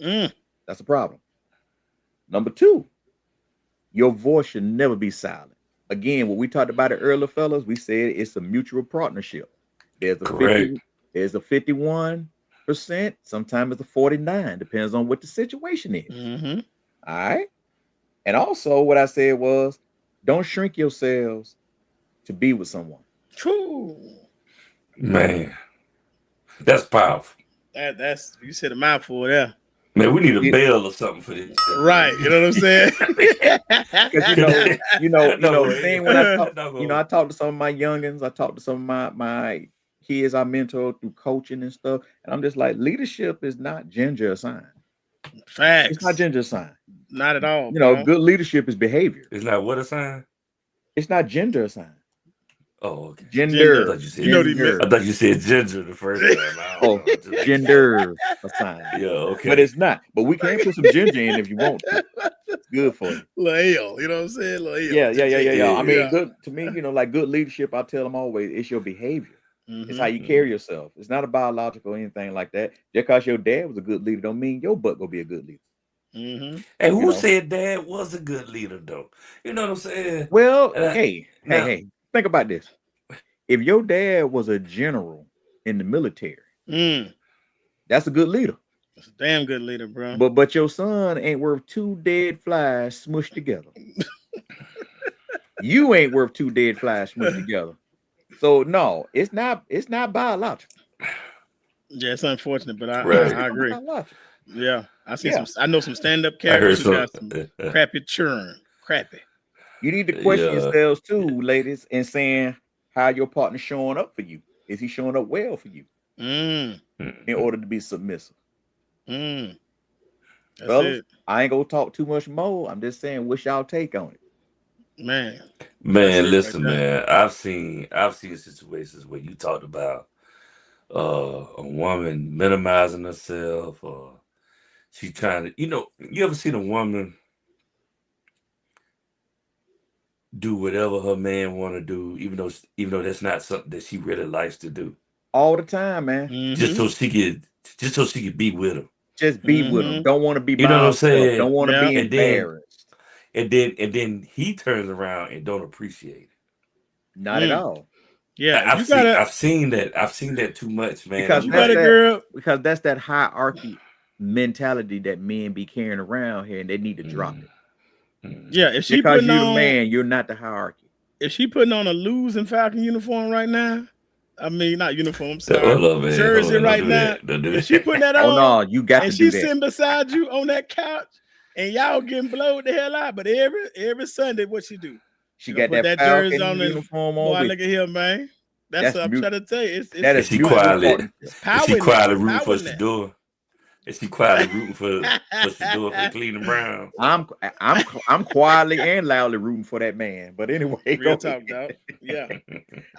Speaker 2: Mm.
Speaker 1: That's a problem. Number two, your voice should never be silent. Again, what we talked about it earlier, fellas, we said it's a mutual partnership. There's a
Speaker 3: Correct.
Speaker 1: 50, there's a 51%, sometimes it's a 49, depends on what the situation is.
Speaker 2: Mm-hmm.
Speaker 1: All right. And also, what I said was, don't shrink yourselves to be with someone.
Speaker 2: True.
Speaker 3: Man, that's powerful.
Speaker 2: That's you said a mouthful there.
Speaker 3: Man, we need a bell or something for this.
Speaker 2: Right. You know what I'm saying?
Speaker 1: Because the thing when I talk, I talk to some of my youngins, I talk to some of my kids I mentor through coaching and stuff, and I'm just like, leadership is not gender assigned.
Speaker 2: Facts.
Speaker 1: It's not gender assigned.
Speaker 2: Not at all.
Speaker 1: Good leadership is behavior.
Speaker 3: It's not what assigned?
Speaker 1: It's not gender assigned.
Speaker 3: Oh, okay.
Speaker 1: Gender.
Speaker 3: I thought you said
Speaker 1: gender.
Speaker 3: I thought you said ginger the first time.
Speaker 1: Gender assigned.
Speaker 3: Yeah, okay.
Speaker 1: But it's not. But we can put some ginger in if you want to. It's good for you.
Speaker 2: Lael, you know what I'm saying? Lael.
Speaker 1: Yeah. I mean, good to me, like good leadership, I tell them always, it's your behavior.
Speaker 2: Mm-hmm.
Speaker 1: It's how you carry yourself. It's not a biological or anything like that. Just because your dad was a good leader don't mean your butt gonna be a good leader.
Speaker 2: Mm-hmm.
Speaker 3: And who said dad was a good leader though? You know what I'm saying?
Speaker 1: Well, hey, think about this. If your dad was a general in the military, that's a good leader.
Speaker 2: That's a damn good leader, bro.
Speaker 1: But your son ain't worth 2 dead flies smushed together. You ain't worth 2 dead flies smushed together. So no, it's not biological.
Speaker 2: Yeah, it's unfortunate, but I agree.
Speaker 1: Biological.
Speaker 2: Yeah, I know some stand-up characters who got some crappy churn. Crappy.
Speaker 1: You need to question yourselves too, ladies, and saying how your partner's showing up for you. Is he showing up well for you? In order to be submissive.
Speaker 2: That's
Speaker 1: Fellas,
Speaker 2: it.
Speaker 1: I ain't gonna talk too much more. I'm just saying, what's y'all take on it?
Speaker 3: Man, listen, man. I've seen situations where you talked about a woman minimizing herself, or she trying to, you ever seen a woman do whatever her man want to do, even though that's not something that she really likes to do?
Speaker 1: All the time, man.
Speaker 2: Mm-hmm.
Speaker 3: Just so she could be with him.
Speaker 1: Just be with him. Don't want to be by
Speaker 3: You know what I'm
Speaker 1: himself.
Speaker 3: saying?
Speaker 1: Don't want to be embarrassed.
Speaker 3: And then he turns around and don't appreciate it.
Speaker 1: Not at all.
Speaker 2: Yeah,
Speaker 3: I've seen that too much, man.
Speaker 1: Because that's that hierarchy mentality that men be carrying around here, and they need to drop it.
Speaker 2: Yeah, if she
Speaker 1: because
Speaker 2: putting
Speaker 1: you're
Speaker 2: on,
Speaker 1: the man, you're not the hierarchy.
Speaker 2: If she putting on a losing Falcon uniform right now, I mean not uniform, sorry, jersey right now. If she putting that on,
Speaker 1: oh no, you got to do that.
Speaker 2: And she's sitting beside you on that couch, and y'all getting blowed the hell out. But every Sunday, what she do?
Speaker 1: She got that jersey on,
Speaker 2: uniform on. Boy, look at him, man. That's what I'm trying to tell you.
Speaker 1: That
Speaker 3: Is
Speaker 1: is
Speaker 3: she
Speaker 1: mutual
Speaker 3: quietly?
Speaker 1: partnership.
Speaker 2: It's
Speaker 3: Is
Speaker 2: power
Speaker 3: she
Speaker 2: in that.
Speaker 3: quietly
Speaker 2: It's
Speaker 3: rooting
Speaker 2: power
Speaker 3: for
Speaker 2: in that.
Speaker 3: Shador? Is she quietly rooting for Shador for the Cleveland Browns?
Speaker 1: I'm quietly and loudly rooting for that man. But anyway,
Speaker 2: Real
Speaker 1: go
Speaker 2: talk, dog. Yeah,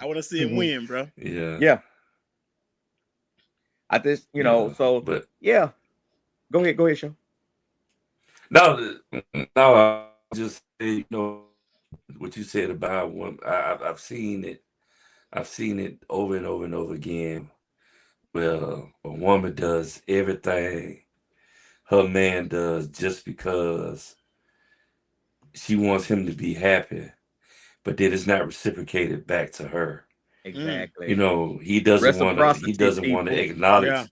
Speaker 2: I want to see him
Speaker 1: Mhm.
Speaker 2: win, bro.
Speaker 3: Yeah.
Speaker 1: Yeah. I just,
Speaker 3: Yeah.
Speaker 1: so
Speaker 3: But
Speaker 1: yeah. Go ahead, Show.
Speaker 3: no, I just say, what you said about one. I've seen it. I've seen it over and over and over again. Well, a woman does everything her man does just because she wants him to be happy, but then it's not reciprocated back to her.
Speaker 1: Exactly.
Speaker 3: He doesn't want to. He
Speaker 1: Reciprocity,
Speaker 3: doesn't want to
Speaker 1: people.
Speaker 3: acknowledge.
Speaker 2: Yeah.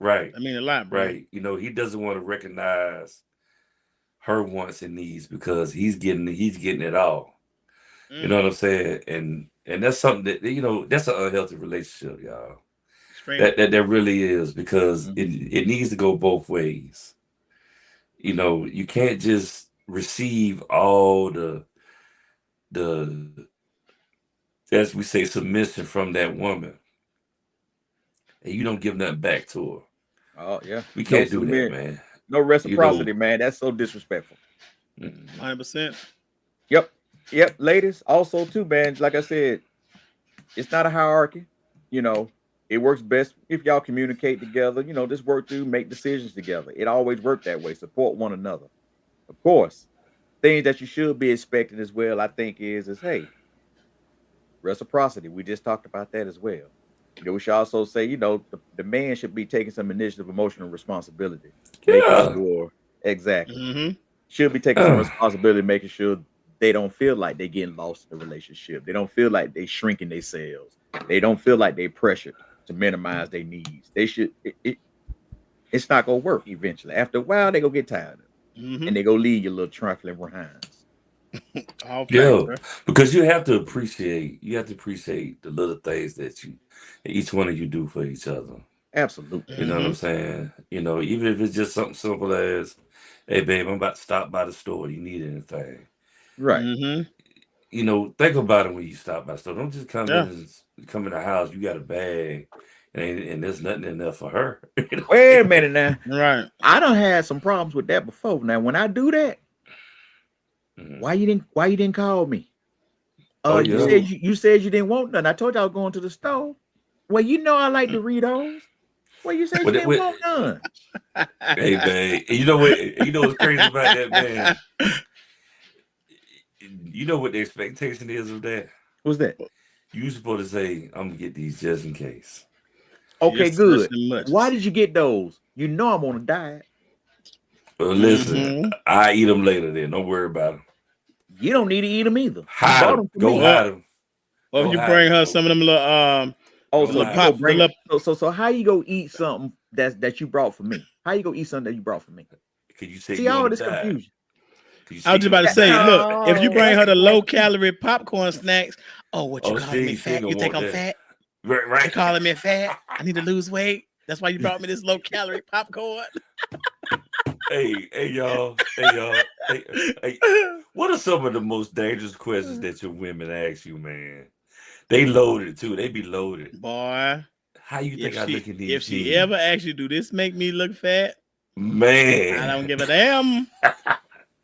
Speaker 3: Right.
Speaker 2: I mean a lot, bro.
Speaker 3: Right. He doesn't want to recognize her wants and needs because he's getting it all. You know what I'm saying? And that's something that that's an unhealthy relationship, y'all.
Speaker 2: Straight.
Speaker 3: That really is, because
Speaker 1: Mhm.
Speaker 3: it needs to go both ways. You can't just receive all the as we say, submission from that woman, and you don't give nothing back to her.
Speaker 1: Oh yeah.
Speaker 3: We
Speaker 1: No
Speaker 3: can't do that,
Speaker 1: submit.
Speaker 3: man.
Speaker 1: No reciprocity, man. That's so disrespectful.
Speaker 2: 100%.
Speaker 1: Yep, ladies. Also, too, man. Like I said, it's not a hierarchy. It works best if y'all communicate together. Just work through, make decisions together. It always worked that way. Support one another. Of course, things that you should be expecting as well, I think, is hey, reciprocity. We just talked about that as well. We should also say, the man should be taking some initiative, emotional responsibility, making
Speaker 3: Yeah.
Speaker 1: sure exactly
Speaker 2: Mm-hmm.
Speaker 1: should be taking some responsibility, making sure they don't feel like they're getting lost in the relationship. They don't feel like they shrinking themselves. They don't feel like they pressured to minimize their needs. They should. It's not gonna work eventually. After a while, they gonna get tired of it,
Speaker 2: Mm-hmm.
Speaker 1: and they gonna leave your little trifling behinds.
Speaker 2: All facts,
Speaker 3: Yeah,
Speaker 2: bro.
Speaker 3: because you have to appreciate the little things that each one of you do for each other.
Speaker 1: Absolutely.
Speaker 3: You know what I'm saying? Even if it's just something simple as, hey babe, I'm about to stop by the store. You need anything?
Speaker 1: Right.
Speaker 2: Mm-hmm.
Speaker 3: Think about it when you stop by the store. Don't just come
Speaker 2: Yeah.
Speaker 3: in the house. You got a bag, and there's nothing in there for her.
Speaker 1: Wait a minute now.
Speaker 2: Right.
Speaker 1: I done had some problems with that before. Now, when I do that,
Speaker 3: Mhm.
Speaker 1: why you didn't call me?
Speaker 3: Oh,
Speaker 1: You
Speaker 3: yeah.
Speaker 1: said you said you didn't want none. I told you I was going to the store. Well, I like Doritos. Well, you said you didn't want none.
Speaker 3: Hey man, and you know what's crazy about that, man? You know what the expectation is of that?
Speaker 1: What's that?
Speaker 3: You supposed to say, I'm gonna get these just in case.
Speaker 1: Okay,
Speaker 2: Yes,
Speaker 1: good.
Speaker 2: such and much.
Speaker 1: Why did you get those? I'm on a diet.
Speaker 3: Well, listen,
Speaker 2: Mhm.
Speaker 3: I eat them later. Then don't worry about them.
Speaker 1: You don't need to eat them either. You
Speaker 3: Hide
Speaker 1: bought
Speaker 3: them.
Speaker 1: them for
Speaker 3: Go
Speaker 1: me.
Speaker 3: hide them.
Speaker 2: Or
Speaker 3: Go
Speaker 2: if you
Speaker 3: hide
Speaker 2: bring
Speaker 3: 'em.
Speaker 2: her some of them little
Speaker 1: Oh,
Speaker 3: Go
Speaker 1: so
Speaker 3: hide
Speaker 1: you
Speaker 3: 'em.
Speaker 1: go bring
Speaker 2: the
Speaker 1: so how you go eat something that you brought for me? How you go eat something that you brought for me?
Speaker 3: Could you say
Speaker 1: See
Speaker 3: you
Speaker 1: all
Speaker 3: on
Speaker 1: this
Speaker 3: the diet?
Speaker 1: confusion.
Speaker 3: Could you
Speaker 2: I was
Speaker 3: say
Speaker 2: just
Speaker 3: you
Speaker 2: about
Speaker 3: on
Speaker 2: to
Speaker 3: the
Speaker 2: say,
Speaker 3: diet?
Speaker 2: look, if you
Speaker 1: Oh,
Speaker 2: bring her
Speaker 1: that's
Speaker 2: the
Speaker 1: the
Speaker 2: low
Speaker 1: question.
Speaker 2: calorie popcorn snacks, what you
Speaker 3: Oh
Speaker 2: calling me
Speaker 3: shit, she ain't
Speaker 2: fat?
Speaker 3: gonna
Speaker 2: You think
Speaker 3: want
Speaker 2: I'm
Speaker 3: that.
Speaker 2: fat?
Speaker 3: Right,
Speaker 2: You
Speaker 3: right.
Speaker 2: calling me fat? I need to lose weight. That's why you brought me this low calorie popcorn.
Speaker 3: Hey, y'all. Hey. What are some of the most dangerous questions that your women ask you, man? They loaded too. They be loaded.
Speaker 2: Boy,
Speaker 3: How you think I look in these
Speaker 2: if she
Speaker 3: jeans?
Speaker 2: ever actually do this make me look fat,
Speaker 3: Man,
Speaker 2: I don't give a damn.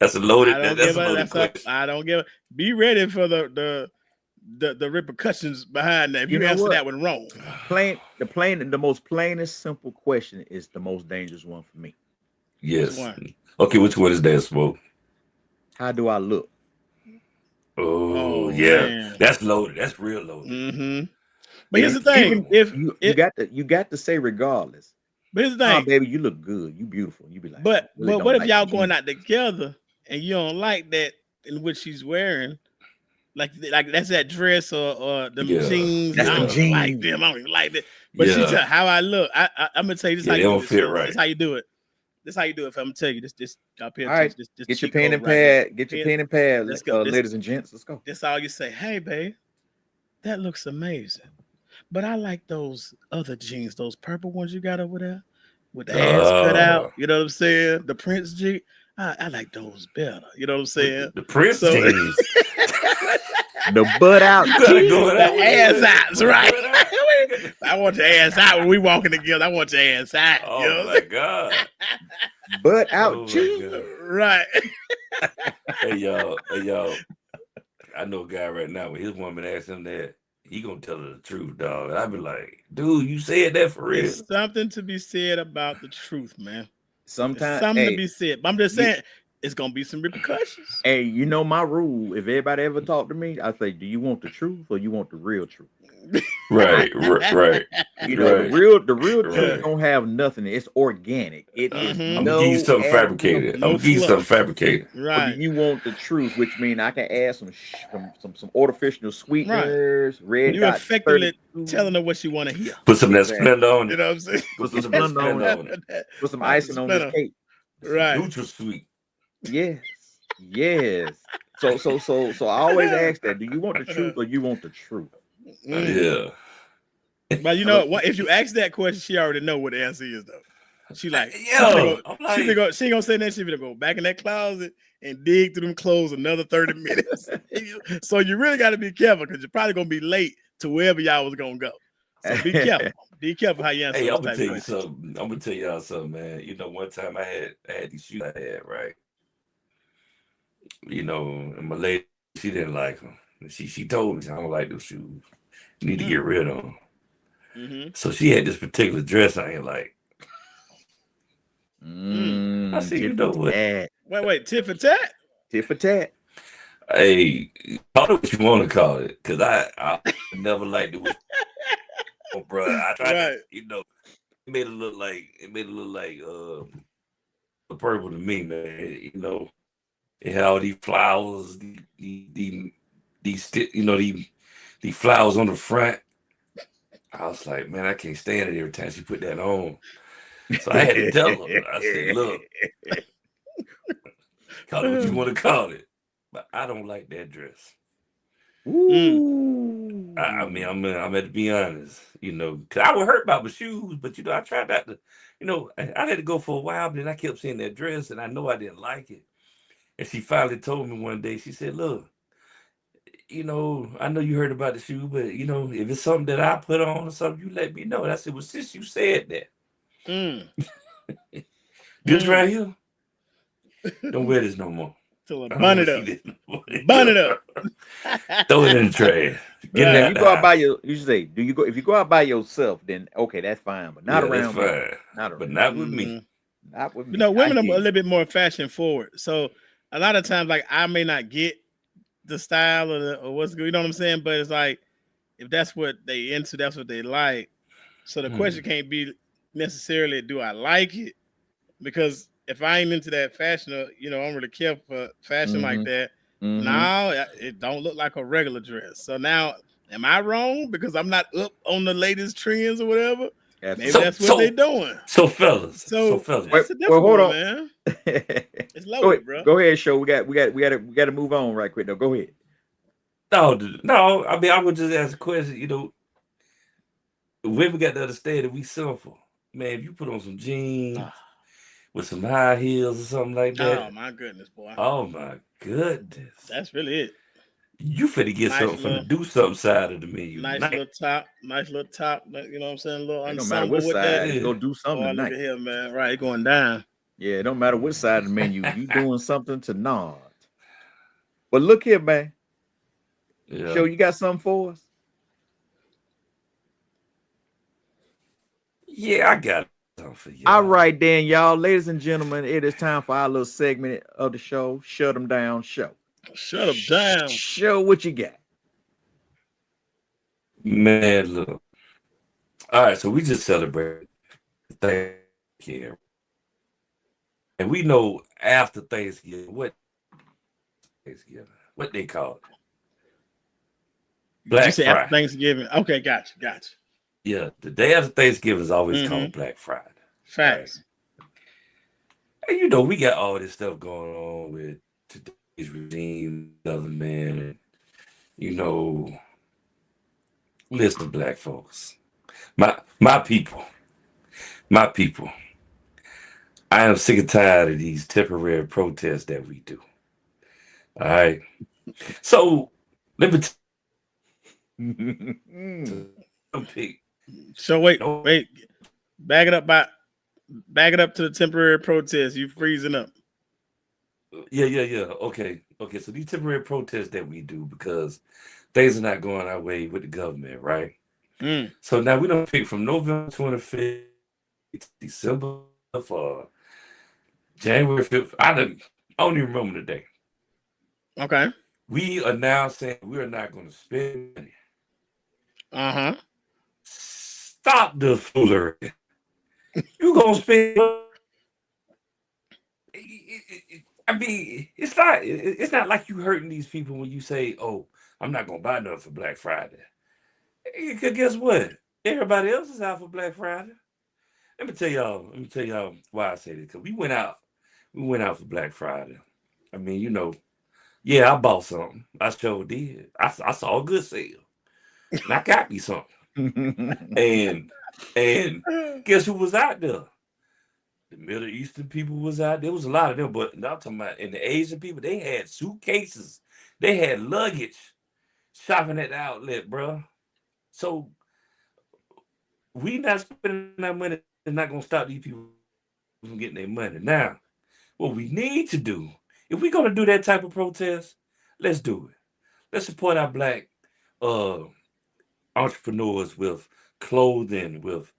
Speaker 3: that's a
Speaker 2: I
Speaker 3: loaded.
Speaker 2: don't
Speaker 3: That's
Speaker 2: give
Speaker 3: a
Speaker 2: a
Speaker 3: loaded question.
Speaker 2: I don't give a be ready for the repercussions behind that if
Speaker 1: You
Speaker 2: you
Speaker 1: know
Speaker 2: answer
Speaker 1: what?
Speaker 2: that one wrong.
Speaker 1: The most plainest, simple question is the most dangerous one for me.
Speaker 3: Yes.
Speaker 2: one?
Speaker 3: Okay, which one is that, Smoke?
Speaker 1: How do I look?
Speaker 3: Oh,
Speaker 2: Oh
Speaker 3: yeah.
Speaker 2: man.
Speaker 3: That's loaded. That's real loaded.
Speaker 2: Mm-hmm. But here's the
Speaker 3: It's
Speaker 2: thing:
Speaker 1: Even
Speaker 2: if
Speaker 1: you
Speaker 2: it,
Speaker 1: got to say regardless.
Speaker 2: but here's the
Speaker 1: Oh,
Speaker 2: thing.
Speaker 1: baby, you look good. You beautiful. You be like,
Speaker 2: But
Speaker 1: I really don't
Speaker 2: what if
Speaker 1: like
Speaker 2: y'all
Speaker 1: the
Speaker 2: going
Speaker 1: jeans.
Speaker 2: out together and you don't like that in what she's wearing? Like that's that dress or them
Speaker 3: Yeah.
Speaker 2: jeans.
Speaker 1: That's
Speaker 2: I
Speaker 1: them
Speaker 2: don't even like
Speaker 1: jeans.
Speaker 2: them. I don't even like that. But she
Speaker 3: Yeah.
Speaker 2: tell how I look. I'm gonna tell you this
Speaker 3: Yeah,
Speaker 2: how
Speaker 3: they
Speaker 2: you do
Speaker 3: don't
Speaker 2: this.
Speaker 3: fit
Speaker 2: Fellas.
Speaker 3: right.
Speaker 2: This how you do it. This how you do it. I'm gonna tell you this. Y'all pay
Speaker 1: All
Speaker 2: attention.
Speaker 1: right,
Speaker 2: This
Speaker 1: get your
Speaker 2: cheat
Speaker 1: pen
Speaker 2: code
Speaker 1: and
Speaker 2: right here.
Speaker 1: pad. Get your pen and pad,
Speaker 2: Let's go.
Speaker 1: ladies and gents. Let's go.
Speaker 2: This all you say. Hey, babe, that looks amazing. But I like those other jeans, those purple ones you got over there with the ass cut out. You know what I'm saying? The Prince jeans. I like those better. You know what I'm saying?
Speaker 3: The Prince
Speaker 2: So-
Speaker 3: jeans.
Speaker 1: The butt out
Speaker 3: You gotta
Speaker 1: cheeks.
Speaker 3: go
Speaker 2: The
Speaker 3: that way.
Speaker 2: ass outs,
Speaker 3: The
Speaker 2: right?
Speaker 3: butt out.
Speaker 2: I want your ass out when we walking together. I want your ass out. You know
Speaker 3: Oh
Speaker 2: what
Speaker 3: my
Speaker 2: I'm
Speaker 3: God.
Speaker 1: Butt
Speaker 3: Oh
Speaker 1: out
Speaker 3: my
Speaker 1: cheeks.
Speaker 3: God.
Speaker 2: saying? Right.
Speaker 3: Hey y'all. I know a guy right now when his woman asks him that, he gonna tell her the truth, dog. And I be like, dude, you said that for real?
Speaker 2: There's something to be said about the truth, man. There's
Speaker 1: Sometimes,
Speaker 2: something to
Speaker 1: hey,
Speaker 2: be said. But I'm just
Speaker 1: you,
Speaker 2: saying it's gonna be some repercussions.
Speaker 1: hey, you know my rule. If everybody ever talk to me, I say, do you want the truth or you want the real truth?
Speaker 3: Right.
Speaker 1: You know, the
Speaker 3: Right.
Speaker 1: real truth
Speaker 3: Right.
Speaker 1: don't have nothing. It's organic. It is
Speaker 2: Mhm.
Speaker 3: I'm gonna give you
Speaker 1: no
Speaker 3: something
Speaker 1: added
Speaker 3: fabricated. I'm
Speaker 2: No
Speaker 3: gonna give you something
Speaker 2: fluff.
Speaker 3: fabricated.
Speaker 1: Or do
Speaker 2: Right.
Speaker 1: you want the truth, which means I can add some artificial
Speaker 2: Right.
Speaker 1: sweeteners, red
Speaker 2: You're
Speaker 1: dot
Speaker 2: effectively
Speaker 1: 32.
Speaker 2: telling her what you want to hear.
Speaker 3: Put some of that
Speaker 1: Exactly.
Speaker 3: splendor on
Speaker 2: You
Speaker 3: it.
Speaker 2: know what I'm saying?
Speaker 3: Go
Speaker 1: Put some
Speaker 3: put some of that
Speaker 1: splendor on
Speaker 3: splendor
Speaker 1: it.
Speaker 3: on it.
Speaker 1: Put some
Speaker 2: Not the
Speaker 1: icing on this
Speaker 2: splinter.
Speaker 1: cake.
Speaker 3: Some
Speaker 2: Right.
Speaker 3: neutral sweet.
Speaker 1: Yes. Yes. So I always ask that. Do you want the truth or you want the truth?
Speaker 2: Mm.
Speaker 3: Yeah.
Speaker 2: But you know what? If you ask that question, she already know what the answer is, though. She like,
Speaker 3: Yeah. I'm like,
Speaker 2: she ain't gonna say that. She finna go back in that closet and dig through them clothes another 30 minutes. So you really got to be careful because you're probably gonna be late to wherever y'all was gonna go. So be careful. Be careful how you answer
Speaker 3: hey,
Speaker 2: those
Speaker 3: I'm gonna
Speaker 2: type
Speaker 3: tell
Speaker 2: of
Speaker 3: you
Speaker 2: questions.
Speaker 3: something. I'm gonna tell y'all something, man. You know, one time I had these shoes I had, right? You know, and my lady, she didn't like them. She told me I don't like those shoes. You need to get rid of them.
Speaker 2: Mm-hmm.
Speaker 3: So she had this particular dress I ain't like. I said, you
Speaker 1: Tit
Speaker 3: know
Speaker 1: for
Speaker 3: what?
Speaker 1: tat.
Speaker 2: Wait, tit for tat?
Speaker 1: Tit for tat.
Speaker 3: Hey, call it what you want to call it, cause I never liked it. Oh, bro, I tried
Speaker 2: Right.
Speaker 3: to, it made it look like the purple to me, man. You know, it had all these flowers, these flowers on the front. I was like, man, I can't stand it every time she put that on. So I had to tell her. I said, look, call it what you want to call it, but I don't like that dress.
Speaker 1: Ooh.
Speaker 3: I mean, I'm at to be honest, because I was hurt about my shoes, but I tried not to, I had to go for a while, but then I kept seeing that dress, and I know I didn't like it. And she finally told me one day, she said, look, I know you heard about the shoe, but if it's something that I put on or something, you let me know. And I said, well, since you said that, this right here, don't wear this no more.
Speaker 2: So
Speaker 3: I don't
Speaker 2: bun
Speaker 3: want
Speaker 2: it
Speaker 3: to
Speaker 2: up.
Speaker 3: see this.
Speaker 2: Bun it up.
Speaker 3: Throw it in the trash. Get
Speaker 2: Right.
Speaker 3: it
Speaker 1: If
Speaker 3: out
Speaker 1: you
Speaker 3: the
Speaker 1: go out by
Speaker 3: house.
Speaker 1: if you go out by yourself, then okay, that's fine. But not
Speaker 3: Yeah, that's
Speaker 1: around me.
Speaker 3: fine.
Speaker 1: Not
Speaker 3: But
Speaker 1: around.
Speaker 3: not with me.
Speaker 1: Not with me.
Speaker 2: You know, women
Speaker 1: I
Speaker 2: are a
Speaker 1: hear you.
Speaker 2: little bit more fashion forward. So a lot of times, like I may not get the style or what's good, you know what I'm saying? But it's like if that's what they into, that's what they like. So the question can't be necessarily do I like it? Because if I ain't into that fashion, or I don't really care for fashion like that.
Speaker 1: Mhm.
Speaker 2: Now it don't look like a regular dress. So now, am I wrong because I'm not up on the latest trends or whatever? Maybe that's what they're doing.
Speaker 3: So fellas.
Speaker 2: So
Speaker 3: fellas.
Speaker 2: that's a
Speaker 1: Well,
Speaker 2: difficult
Speaker 1: hold
Speaker 2: one,
Speaker 1: on.
Speaker 2: man. It's
Speaker 1: Go
Speaker 2: loaded,
Speaker 1: ahead,
Speaker 2: bro.
Speaker 1: go ahead, show. We got to move on right quick. Though, go ahead.
Speaker 3: No. I mean, I would just ask a question. Women got to understand that we simple. Man, if you put on some jeans with some high heels or something like that.
Speaker 2: Oh my goodness, boy.
Speaker 3: Oh my goodness.
Speaker 2: That's really it.
Speaker 3: You finna get
Speaker 2: Nice
Speaker 3: something from the
Speaker 2: little-
Speaker 3: do something side of the menu.
Speaker 2: Nice little top. You know what I'm saying? A little
Speaker 1: It don't matter
Speaker 2: ensemble
Speaker 1: what
Speaker 2: with
Speaker 1: side.
Speaker 2: that.
Speaker 1: It's go do something
Speaker 2: Boy, look
Speaker 1: tonight.
Speaker 2: at him, man. Right, going down.
Speaker 1: Yeah, it don't matter what side of the menu. You doing something to nod. But look here, man.
Speaker 3: Yeah.
Speaker 1: Show, you got something for us?
Speaker 3: Yeah, I got something for you.
Speaker 1: All right, then, y'all. Ladies and gentlemen, it is time for our little segment of the show. Shut them down, show.
Speaker 2: Shut him down.
Speaker 1: Show what you got.
Speaker 3: Man, look. All right, so we just celebrated Thanksgiving. And we know after Thanksgiving, what they call it? Black
Speaker 2: You say after
Speaker 3: Friday.
Speaker 2: Thanksgiving. Okay, gotcha.
Speaker 3: Yeah, the day after Thanksgiving is always called Black Friday.
Speaker 2: Facts.
Speaker 3: And we got all this stuff going on with today's regime, government, and listen, black folks. My people. I am sick and tired of these temporary protests that we do. All right. So Let me
Speaker 1: Mm.
Speaker 3: pick.
Speaker 2: So wait,
Speaker 3: No,
Speaker 2: back it up to the temporary protest. You freezing up.
Speaker 3: yeah. Okay. So these temporary protests that we do because things are not going our way with the government, right?
Speaker 2: Mm,
Speaker 3: So now we don't pick from November 25th to December for January 5th. I don't even remember the day.
Speaker 2: okay.
Speaker 3: We are now saying we are not going to spend money.
Speaker 2: Uh-huh.
Speaker 3: Stop the foolery. You gonna spend? I mean, it's not like you hurting these people when you say, "Oh, I'm not gonna buy nothing for Black Friday." Because guess what? Everybody else is out for Black Friday. Let me tell y'all. Why I say this. Because we went out. We went out for Black Friday. I mean, yeah, I bought something. I sure did. I saw a good sale, and I got me something. And guess who was out there? The Middle Eastern people was out. There was a lot of them, but I'm talking about in the Asian people. They had suitcases. They had luggage shopping at the outlet, bro. So we not spending that money. Is not gonna stop these people from getting their money. Now, what we need to do, if we're gonna do that type of protest, let's do it. Let's support our Black uh entrepreneurs with clothing, with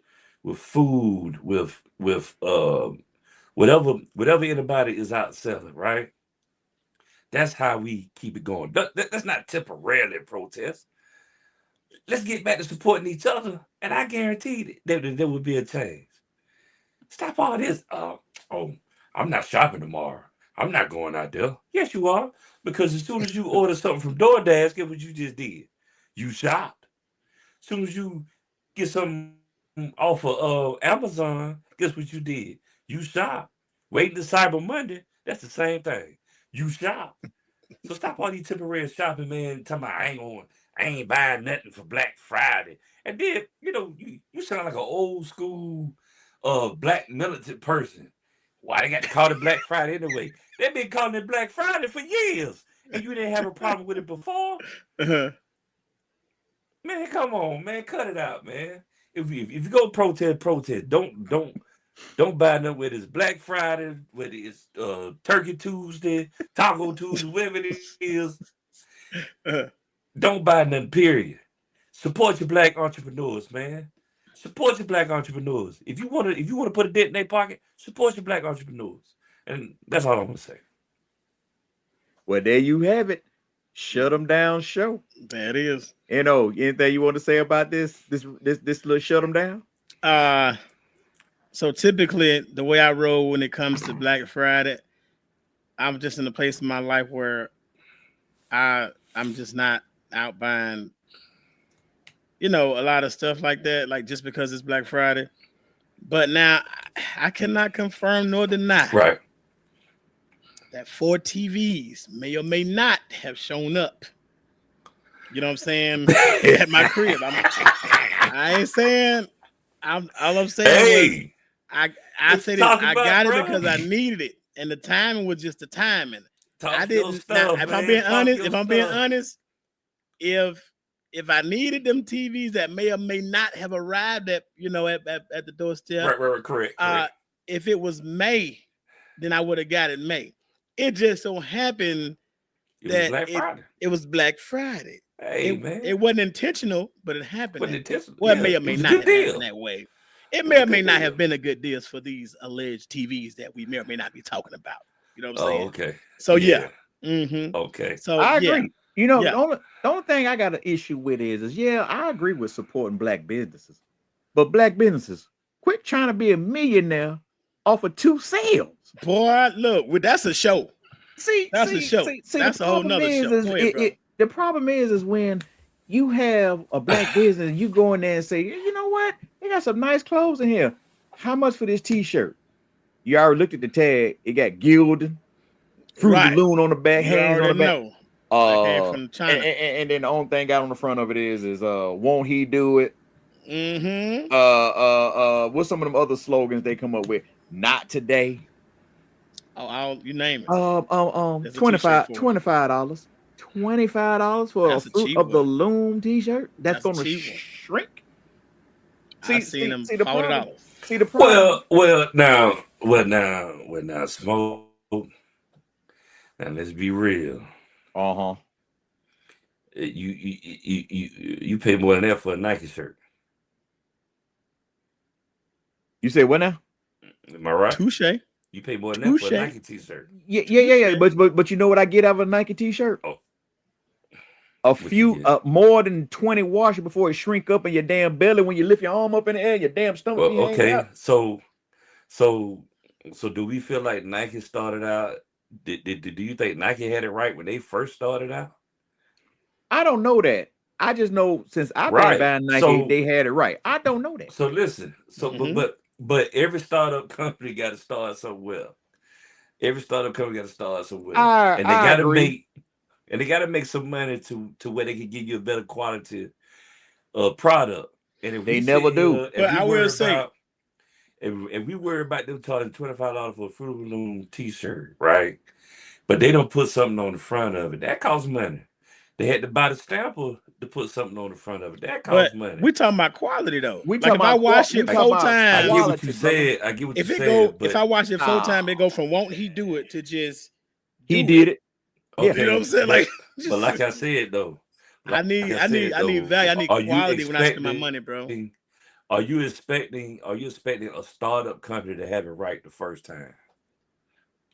Speaker 3: food, with whatever anybody is out selling, right? That's how we keep it going. That's not temporarily protest. Let's get back to supporting each other, and I guarantee that there will be a change. Stop all this. Oh, I'm not shopping tomorrow. I'm not going out there. Yes, you are, because as soon as you order something from DoorDash, guess what you just did? You shopped. As soon as you get something off of Amazon, guess what you did? You shop. Waiting to Cyber Monday, that's the same thing. You shop. So stop all these temporary shopping, man. Talking about I ain't buying nothing for Black Friday. And then, you sound like an old school black militant person. Why they got to call it Black Friday anyway? They've been calling it Black Friday for years. And you didn't have a problem with it before?
Speaker 2: Uh-huh.
Speaker 3: Man, come on, man. Cut it out, man. If you go protest. Don't buy nothing whether it's Black Friday, whether it's Turkey Tuesday, Taco Tuesday, whatever it is.
Speaker 2: Uh-huh.
Speaker 3: Don't buy nothing, period. Support your Black entrepreneurs, man. Support your Black entrepreneurs. If you wanna put a dent in their pocket, support your Black entrepreneurs. And that's all I'm gonna say.
Speaker 1: Well, there you have it. Shut them down show.
Speaker 2: That is.
Speaker 1: Anything you want to say about this little shut them down?
Speaker 2: So typically the way I roll when it comes to Black Friday, I'm just in a place in my life where I'm just not out buying, a lot of stuff like that, like just because it's Black Friday. But now I cannot confirm nor deny
Speaker 3: Right.
Speaker 2: that 4 TVs may or may not have shown up. You know what I'm saying? At my crib. I ain't saying. All I'm saying was I said it. I got it because I needed it, and the timing was just the timing. I didn't. Now, if I'm being honest, if I needed them TVs that may or may not have arrived at at the doorstep,
Speaker 3: Right, correct.
Speaker 2: If it was May, then I would have got it May. It just so happened that it was Black Friday.
Speaker 3: Hey, man.
Speaker 2: It wasn't intentional, but it happened.
Speaker 3: Well,
Speaker 2: it may or may not have happened that way. It may or may not have been a good deal for these alleged TVs that we may or may not be talking about. You know what I'm saying?
Speaker 3: Oh, okay.
Speaker 2: So yeah. Mm-hmm.
Speaker 3: Okay.
Speaker 2: So
Speaker 1: I agree.
Speaker 2: Yeah.
Speaker 1: The only thing I got an issue with is I agree with supporting Black businesses, but Black businesses quit trying to be a millionaire off of 2 sales.
Speaker 2: Boy, look, that's a show. That's a show. That's a whole nother show.
Speaker 1: The problem is when you have a Black business, you go in there and say, you know what? They got some nice clothes in here. How much for this T-shirt? You already looked at the tag. It got Gildan, Fruit Balloon on the back, hands on the back.
Speaker 2: That came from China.
Speaker 1: And then the only thing got on the front of it is won't he do it?
Speaker 2: Mm-hmm.
Speaker 1: What's some of them other slogans they come up with? Not today.
Speaker 2: You name it.
Speaker 1: $25. $25 for
Speaker 2: That's
Speaker 1: a
Speaker 2: a
Speaker 1: Fruit
Speaker 2: cheap
Speaker 1: of the
Speaker 2: one.
Speaker 1: Loom t-shirt? That's
Speaker 2: That's a
Speaker 1: gonna
Speaker 2: cheap one.
Speaker 1: shrink.
Speaker 2: I seen them
Speaker 1: See the problem.
Speaker 2: $40.
Speaker 1: See the problem.
Speaker 3: Well, now, Smoke. Now let's be real.
Speaker 1: Uh-huh.
Speaker 3: You pay more than that for a Nike shirt.
Speaker 1: You say what now?
Speaker 3: Am I right?
Speaker 2: Touche.
Speaker 3: You pay more than that for a
Speaker 2: Touche.
Speaker 3: Nike t-shirt.
Speaker 1: Yeah. But you know what I get out of a Nike t-shirt?
Speaker 3: Oh,
Speaker 1: A
Speaker 3: what you
Speaker 1: few
Speaker 3: get?
Speaker 1: more than 20 washes before it shrink up in your damn belly when you lift your arm up in the air, your damn stomach
Speaker 3: Well,
Speaker 1: be hanging out.
Speaker 3: okay. So do we feel like Nike started out? Do you think Nike had it right when they first started out?
Speaker 1: I don't know that. I just know since I've been
Speaker 3: Right.
Speaker 1: buying Nike,
Speaker 3: So
Speaker 1: they had it right. I don't know that.
Speaker 3: so listen. So
Speaker 2: Mhm.
Speaker 3: but every startup company got to start somewhere. Every startup company got to start somewhere, and they
Speaker 1: I
Speaker 3: got to
Speaker 1: agree.
Speaker 3: make some money to where they can give you a better quality product. And if
Speaker 1: They
Speaker 3: we
Speaker 1: never
Speaker 3: sit
Speaker 1: do.
Speaker 3: here and
Speaker 2: But
Speaker 3: we
Speaker 2: I will
Speaker 3: worry
Speaker 2: say,
Speaker 3: about if we worry about them charging $25 for a Fruit of the Loom t-shirt, right? But they don't put something on the front of it. That costs money. They had to buy the stamper to put something on the front of it. That
Speaker 2: but
Speaker 3: costs money.
Speaker 2: we talking about quality though.
Speaker 1: We
Speaker 2: Like
Speaker 1: talking
Speaker 2: if I
Speaker 1: about
Speaker 2: wash
Speaker 1: we
Speaker 2: it
Speaker 1: talking
Speaker 2: four
Speaker 1: about
Speaker 3: I
Speaker 2: times,
Speaker 3: get what you
Speaker 1: quality, brother.
Speaker 3: said. I get what
Speaker 2: if
Speaker 3: you
Speaker 2: it go,
Speaker 3: said,
Speaker 2: if I
Speaker 3: but
Speaker 2: wash it 4 times,
Speaker 1: Nah,
Speaker 2: it go from won't he do it to just
Speaker 1: he
Speaker 2: do
Speaker 1: did
Speaker 2: it.
Speaker 1: it. Yeah.
Speaker 2: You know what I'm
Speaker 3: okay,
Speaker 2: saying? Like,
Speaker 3: but
Speaker 2: just
Speaker 3: like I said though,
Speaker 2: I
Speaker 3: like
Speaker 2: need,
Speaker 3: I
Speaker 2: I need,
Speaker 3: said
Speaker 2: I need value. I
Speaker 3: though,
Speaker 2: need
Speaker 3: are you
Speaker 2: quality when I spend my
Speaker 3: expecting?
Speaker 2: money, bro.
Speaker 3: Are you expecting a startup company to have it right the first time?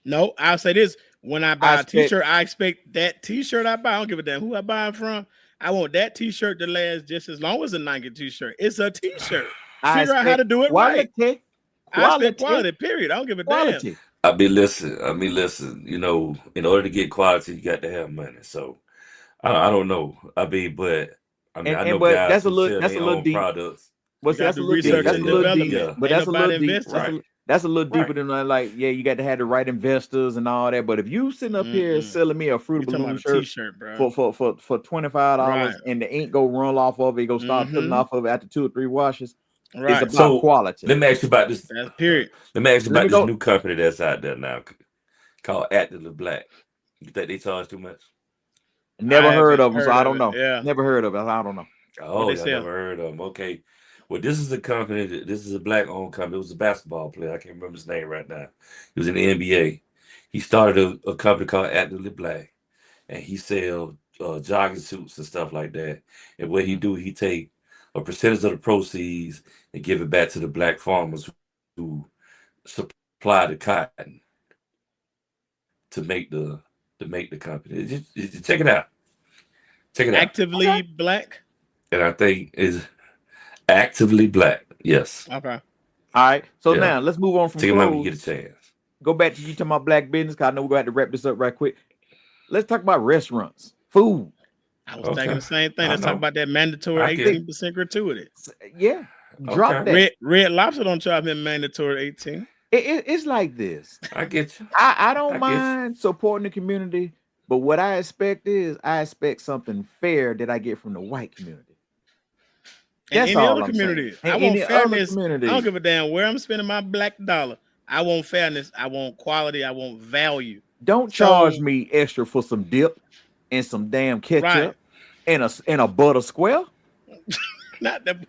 Speaker 2: No, I'll say this: when I
Speaker 1: I
Speaker 2: buy a
Speaker 1: expect
Speaker 2: T-shirt, I expect that T-shirt I buy. I don't give a damn who I buy it from. I want that T-shirt to last just as long as a Nike T-shirt. It's a T-shirt.
Speaker 1: I
Speaker 2: Figure out how to
Speaker 1: expect
Speaker 2: do it right.
Speaker 1: quality.
Speaker 2: I expect
Speaker 1: Quality.
Speaker 2: quality. Period. I don't give a damn.
Speaker 1: Quality.
Speaker 3: I mean, listen. You know, in order to get quality, you got to have money. So I don't know. I know
Speaker 1: But
Speaker 3: guys who sell
Speaker 1: that's a
Speaker 3: their
Speaker 1: little
Speaker 3: own
Speaker 1: deep.
Speaker 3: products.
Speaker 1: Well,
Speaker 2: You
Speaker 1: see,
Speaker 2: gotta
Speaker 1: that's a
Speaker 2: do
Speaker 1: little deep.
Speaker 2: research
Speaker 1: That's
Speaker 2: and
Speaker 1: a little deep.
Speaker 2: development.
Speaker 3: Yeah,
Speaker 1: But
Speaker 2: Ain't
Speaker 1: that's a little
Speaker 2: nobody
Speaker 1: deep.
Speaker 2: invested in it.
Speaker 1: That's a little deeper
Speaker 3: right.
Speaker 1: than like, yeah, you got to have the right investors and all that. But if you sitting up here
Speaker 2: Mm-mm.
Speaker 1: selling me a Fruit
Speaker 2: We
Speaker 1: of the
Speaker 2: talking
Speaker 1: Loom
Speaker 2: about a
Speaker 1: shirt
Speaker 2: T-shirt, bro.
Speaker 1: for $25
Speaker 2: Right.
Speaker 1: and the ink go run off of it, go start peeling
Speaker 2: Mm-hmm.
Speaker 1: off of it after 2 or 3 washes, it's
Speaker 2: Right.
Speaker 1: about
Speaker 3: So
Speaker 1: quality.
Speaker 3: let me ask you about this.
Speaker 2: That's period.
Speaker 3: Let me ask you
Speaker 1: Let
Speaker 3: about
Speaker 1: me
Speaker 3: this
Speaker 1: go.
Speaker 3: new company that's out there now called Actively Black. You think they charge too much?
Speaker 1: Never
Speaker 2: I
Speaker 1: heard
Speaker 2: haven't
Speaker 1: of them, so
Speaker 2: heard
Speaker 1: I
Speaker 2: of
Speaker 1: don't
Speaker 2: it.
Speaker 1: know.
Speaker 2: Yeah.
Speaker 1: Never heard of it. I don't know.
Speaker 2: What
Speaker 3: Oh,
Speaker 2: they
Speaker 3: y'all
Speaker 2: sell?
Speaker 3: never heard of them. Okay. Well, this is a company. This is a black-owned company. It was a basketball player. I can't remember his name right now. He was in the NBA. He started a company called Actively Black, and he sell jogging suits and stuff like that. And what he
Speaker 1: Mhm.
Speaker 3: do, he take a percentage of the proceeds and give it back to the black farmers who supply the cotton to make the company. Check it out. Check it out.
Speaker 2: Actively
Speaker 1: Okay.
Speaker 2: black.
Speaker 3: And I think is Actively Black. Yes.
Speaker 2: Okay.
Speaker 1: All right. So
Speaker 3: Yeah.
Speaker 1: now let's move on from
Speaker 3: Take them out when you
Speaker 1: clothes.
Speaker 3: get a chance.
Speaker 1: Go back to you talking about black business, because I know we're going to have to wrap this up right quick. Let's talk about restaurants, food.
Speaker 2: I was thinking
Speaker 3: Okay.
Speaker 2: the same thing.
Speaker 3: I
Speaker 2: Let's talk
Speaker 3: know.
Speaker 2: about that mandatory
Speaker 3: I get
Speaker 2: 18% gratuity.
Speaker 1: Yeah, drop
Speaker 3: okay.
Speaker 1: that.
Speaker 2: Red Lobster don't charge me mandatory 18.
Speaker 1: It's like this.
Speaker 3: I get you.
Speaker 1: I
Speaker 3: I
Speaker 1: don't
Speaker 3: get you.
Speaker 1: mind supporting the community, but what I expect is I expect something fair that I get from the white community.
Speaker 2: And
Speaker 1: That's
Speaker 2: any
Speaker 1: all
Speaker 2: other
Speaker 1: I'm saying.
Speaker 2: community.
Speaker 1: And
Speaker 2: I want
Speaker 1: any other
Speaker 2: fairness. I don't
Speaker 1: community,
Speaker 2: give a damn where I'm spending my black dollar. I want fairness. I want quality. I want value.
Speaker 1: don't charge
Speaker 2: So
Speaker 1: me extra for some dip and some damn
Speaker 2: right,
Speaker 1: ketchup and a butter square.
Speaker 2: not the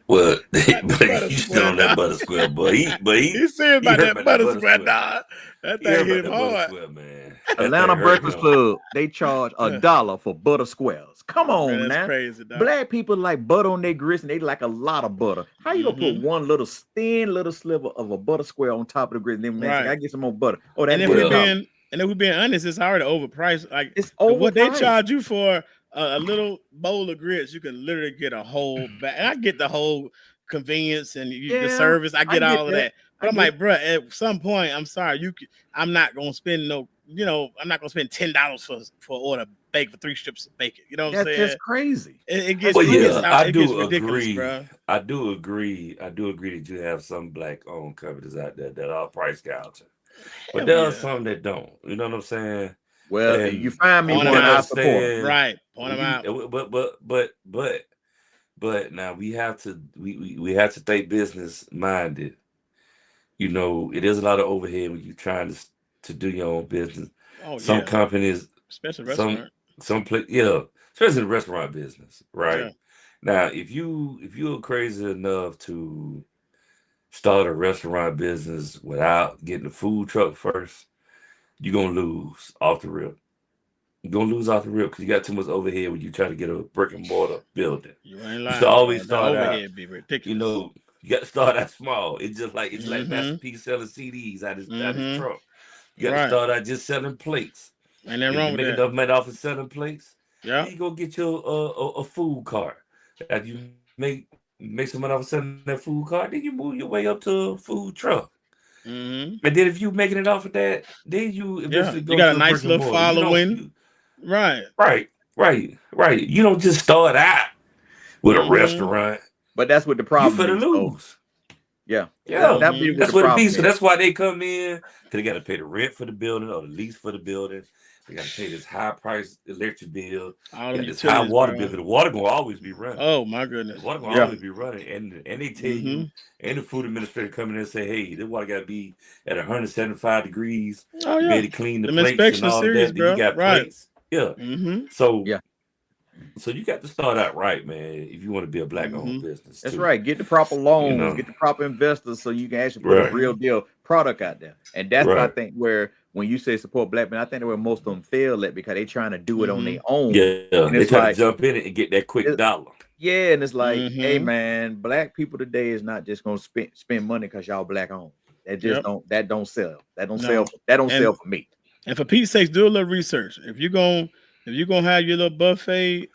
Speaker 3: Well,
Speaker 2: not the
Speaker 3: but
Speaker 2: butter
Speaker 3: you still
Speaker 2: square,
Speaker 3: on that
Speaker 2: dog.
Speaker 3: butter square, boy.
Speaker 2: He's serious
Speaker 3: He
Speaker 2: about
Speaker 3: heard
Speaker 2: that
Speaker 3: about that
Speaker 2: butter
Speaker 3: butter
Speaker 2: square,
Speaker 3: square.
Speaker 2: dog. That
Speaker 3: He
Speaker 2: thing
Speaker 3: heard
Speaker 2: hit
Speaker 3: about
Speaker 2: him
Speaker 3: that butter
Speaker 2: hard.
Speaker 3: square, man. That
Speaker 1: Atlanta
Speaker 3: thing hurt
Speaker 1: Breakfast
Speaker 3: him.
Speaker 1: Club, they charge $1 for butter squares. Come
Speaker 2: Man,
Speaker 1: on
Speaker 2: that's
Speaker 1: now.
Speaker 2: crazy, dog.
Speaker 1: Black people like butter on their grits and they like a lot of butter. How you gonna put
Speaker 2: Mm-hmm.
Speaker 1: one little thin little sliver of a butter square on top of the grits and then man say, I
Speaker 2: Right.
Speaker 1: get some more butter? Oh,
Speaker 2: And
Speaker 1: that's
Speaker 2: if we
Speaker 3: Well,
Speaker 1: $1.
Speaker 2: being honest, it's already overpriced. Like
Speaker 1: It's
Speaker 2: what they
Speaker 1: overpriced.
Speaker 2: charge you for a little bowl of grits, you can literally get a whole bag. And I get the whole convenience and the
Speaker 1: Yeah,
Speaker 2: service. I
Speaker 1: I
Speaker 2: get
Speaker 1: get
Speaker 2: all of
Speaker 1: that.
Speaker 2: that. But
Speaker 1: I
Speaker 2: I'm
Speaker 1: get
Speaker 2: like, bruh, at some point, I'm sorry, I'm not gonna spend I'm not gonna spend $10 for order bake for 3 strips of bacon. You know what I'm
Speaker 1: that's
Speaker 2: saying?
Speaker 1: crazy.
Speaker 2: It
Speaker 1: That's
Speaker 2: gets
Speaker 3: well,
Speaker 2: it gets
Speaker 3: yeah,
Speaker 1: crazy.
Speaker 2: out,
Speaker 3: I
Speaker 2: it gets
Speaker 3: do
Speaker 2: ridiculous,
Speaker 3: agree.
Speaker 2: bruh.
Speaker 3: I do agree. I do agree that you have some black-owned companies out there that are price gouging, but
Speaker 2: Hell
Speaker 3: there are
Speaker 2: yeah.
Speaker 3: some that don't. You know what I'm saying?
Speaker 1: Well, you
Speaker 3: And
Speaker 1: find me
Speaker 2: Point
Speaker 3: we
Speaker 2: them
Speaker 1: one,
Speaker 3: can
Speaker 1: I
Speaker 2: out.
Speaker 1: support 'em.
Speaker 3: understand.
Speaker 2: Right. Point them out.
Speaker 3: But now we have to we have to stay business minded. You know, it is a lot of overhead when you're trying to do your own business.
Speaker 2: Oh
Speaker 3: Some
Speaker 2: yeah.
Speaker 3: companies,
Speaker 2: Especially
Speaker 3: some
Speaker 2: restaurant.
Speaker 3: especially in the restaurant business, right?
Speaker 2: Yeah.
Speaker 3: Now, if you're crazy enough to start a restaurant business without getting a food truck first, you're gonna lose off the rip. You're gonna lose off the rip because you got too much overhead when you try to get a brick and mortar building.
Speaker 2: You ain't
Speaker 3: You should
Speaker 2: lying.
Speaker 3: always
Speaker 2: The
Speaker 3: start out,
Speaker 2: overhead be ridiculous.
Speaker 3: you know, you got to start out small. It's like
Speaker 2: Mhm.
Speaker 3: Master P selling CDs out his
Speaker 2: Mhm.
Speaker 3: trunk. You got to
Speaker 2: Right.
Speaker 3: start out just selling plates.
Speaker 2: Ain't nothing
Speaker 3: If
Speaker 2: wrong
Speaker 3: you
Speaker 2: with
Speaker 3: make
Speaker 2: that.
Speaker 3: enough money off of selling plates,
Speaker 2: Yeah.
Speaker 3: then you go get your a food cart. After you make some money off of selling that food cart, then you move your way up to a food truck.
Speaker 2: Mhm.
Speaker 3: And then if you making it off of that, then you
Speaker 2: Yeah.
Speaker 3: eventually
Speaker 2: You
Speaker 3: go
Speaker 2: got
Speaker 3: to
Speaker 2: a
Speaker 3: a brick
Speaker 2: nice
Speaker 3: and
Speaker 2: little
Speaker 3: mortar. You don't
Speaker 2: following. Right.
Speaker 3: right. You don't just start out with a
Speaker 2: Mhm.
Speaker 3: restaurant.
Speaker 1: But that's what the
Speaker 3: You
Speaker 1: problem
Speaker 3: finna
Speaker 1: is, though.
Speaker 3: lose.
Speaker 1: Yeah.
Speaker 3: Yeah,
Speaker 1: That'd be
Speaker 2: Mhm.
Speaker 1: what
Speaker 3: that's
Speaker 1: the
Speaker 3: what it
Speaker 1: problem
Speaker 3: be. So
Speaker 1: is.
Speaker 3: that's why they come in, because they got to pay the rent for the building or the lease for the building. They got to pay this high price electric bill.
Speaker 2: All
Speaker 3: Got
Speaker 2: them
Speaker 3: this high
Speaker 2: utilities,
Speaker 3: water
Speaker 2: bro.
Speaker 3: bill, because the water gonna always be running.
Speaker 2: Oh my goodness.
Speaker 3: The water gonna
Speaker 1: Yeah.
Speaker 3: always be running, and they tell you,
Speaker 2: Mhm.
Speaker 3: and the food administrator come in and say, hey, this water got to be at 175 degrees.
Speaker 2: Oh
Speaker 3: You
Speaker 2: yeah.
Speaker 3: better clean the
Speaker 2: Them
Speaker 3: plates and
Speaker 2: inspections
Speaker 3: all of
Speaker 2: serious,
Speaker 3: that. Then you
Speaker 2: bro.
Speaker 3: got
Speaker 2: Right.
Speaker 3: plates. Yeah.
Speaker 2: Mhm.
Speaker 3: So
Speaker 1: Yeah.
Speaker 3: so you got to start out right, man, if you want to be a black-owned
Speaker 2: Mhm.
Speaker 3: business
Speaker 1: That's
Speaker 3: too.
Speaker 1: right. Get the proper
Speaker 3: You
Speaker 1: loans,
Speaker 3: know,
Speaker 1: get the proper investors so you can actually put a
Speaker 3: right,
Speaker 1: real deal product out there. And that's I
Speaker 3: right.
Speaker 1: think where when you say support black men, I think where most of them fail at because they trying to do it on their
Speaker 2: Mhm.
Speaker 1: own.
Speaker 3: Yeah,
Speaker 1: And
Speaker 3: they
Speaker 1: it's
Speaker 3: try to
Speaker 1: like
Speaker 3: jump in it and get that quick
Speaker 1: it,
Speaker 3: dollar.
Speaker 1: yeah, and it's like, hey
Speaker 2: Mhm.
Speaker 1: man, black people today is not just gonna spend money because y'all black owned. That just
Speaker 2: Yep.
Speaker 1: don't sell. That don't
Speaker 2: No.
Speaker 1: sell. That don't sell
Speaker 2: And
Speaker 1: for me.
Speaker 2: and for Pete's sakes, do a little research. If you're gonna have your little buffet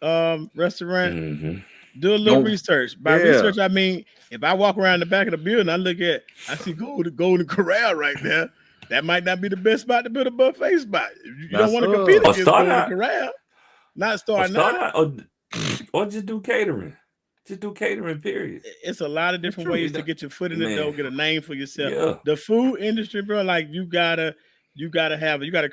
Speaker 2: restaurant,
Speaker 3: Mm-hmm.
Speaker 2: do a little
Speaker 1: Don't
Speaker 2: research. By
Speaker 1: yeah.
Speaker 2: research, I mean if I walk around the back of the building, I see Golden Corral right there. That might not be the best spot to build a buffet spot. You
Speaker 1: Not
Speaker 2: don't want to
Speaker 1: so.
Speaker 2: compete
Speaker 3: Or
Speaker 2: against
Speaker 3: start
Speaker 2: Golden
Speaker 3: out,
Speaker 2: Corral. Not
Speaker 3: or
Speaker 2: starting
Speaker 3: start
Speaker 2: out.
Speaker 3: out, or just do catering. Just do catering, period.
Speaker 2: It's a lot of
Speaker 3: It's
Speaker 2: different
Speaker 3: true.
Speaker 2: ways
Speaker 3: It
Speaker 2: to
Speaker 3: don't-
Speaker 2: get your foot in the door,
Speaker 3: man,
Speaker 2: get a name for yourself.
Speaker 3: yeah,
Speaker 2: The food industry, bro, like you gotta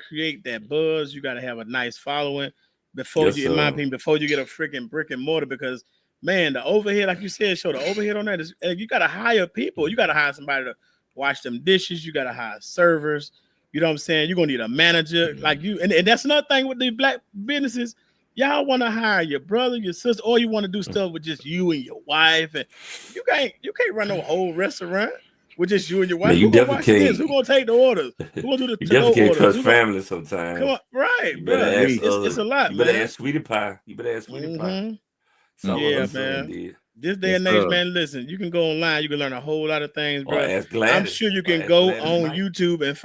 Speaker 2: create that buzz. You gotta have a nice following before
Speaker 3: yes,
Speaker 2: you, in my
Speaker 3: sir.
Speaker 2: opinion, before you get a freaking brick and mortar. Because man, the overhead, like you said, the overhead on that is you gotta hire people. You gotta hire somebody to wash them dishes. You gotta hire servers. You know what I'm saying? You're gonna need a manager, like you, and that's another thing with the black businesses. Y'all want to hire your brother, your sister, or you want to do stuff with just you and your wife, and you can't run no whole restaurant with just you and your wife.
Speaker 3: Man, you
Speaker 2: Who gonna
Speaker 3: definitely
Speaker 2: wash the dishes? Who
Speaker 3: can't.
Speaker 2: gonna take the orders? Who gonna do the
Speaker 3: You
Speaker 2: to-go
Speaker 3: definitely can't
Speaker 2: orders?
Speaker 3: trust
Speaker 2: Who gonna
Speaker 3: family
Speaker 2: come
Speaker 3: sometimes.
Speaker 2: on? Right,
Speaker 3: You
Speaker 2: bro.
Speaker 3: better ask
Speaker 2: It's a lot,
Speaker 3: you better
Speaker 2: man.
Speaker 3: ask Sweetie Pie. You better ask Sweetie Pie.
Speaker 2: Mm-hmm.
Speaker 3: Some of
Speaker 2: Yeah,
Speaker 3: her son
Speaker 2: man.
Speaker 3: did.
Speaker 2: This day
Speaker 1: Yes,
Speaker 2: and age,
Speaker 1: sir.
Speaker 2: man, listen, you can go online, you can learn a whole lot of things,
Speaker 3: Or
Speaker 2: bro.
Speaker 3: ask
Speaker 2: I'm
Speaker 3: Gladys.
Speaker 2: sure you
Speaker 3: Or
Speaker 2: can
Speaker 3: ask
Speaker 2: go
Speaker 3: Gladys
Speaker 2: on
Speaker 3: Knight.
Speaker 2: YouTube and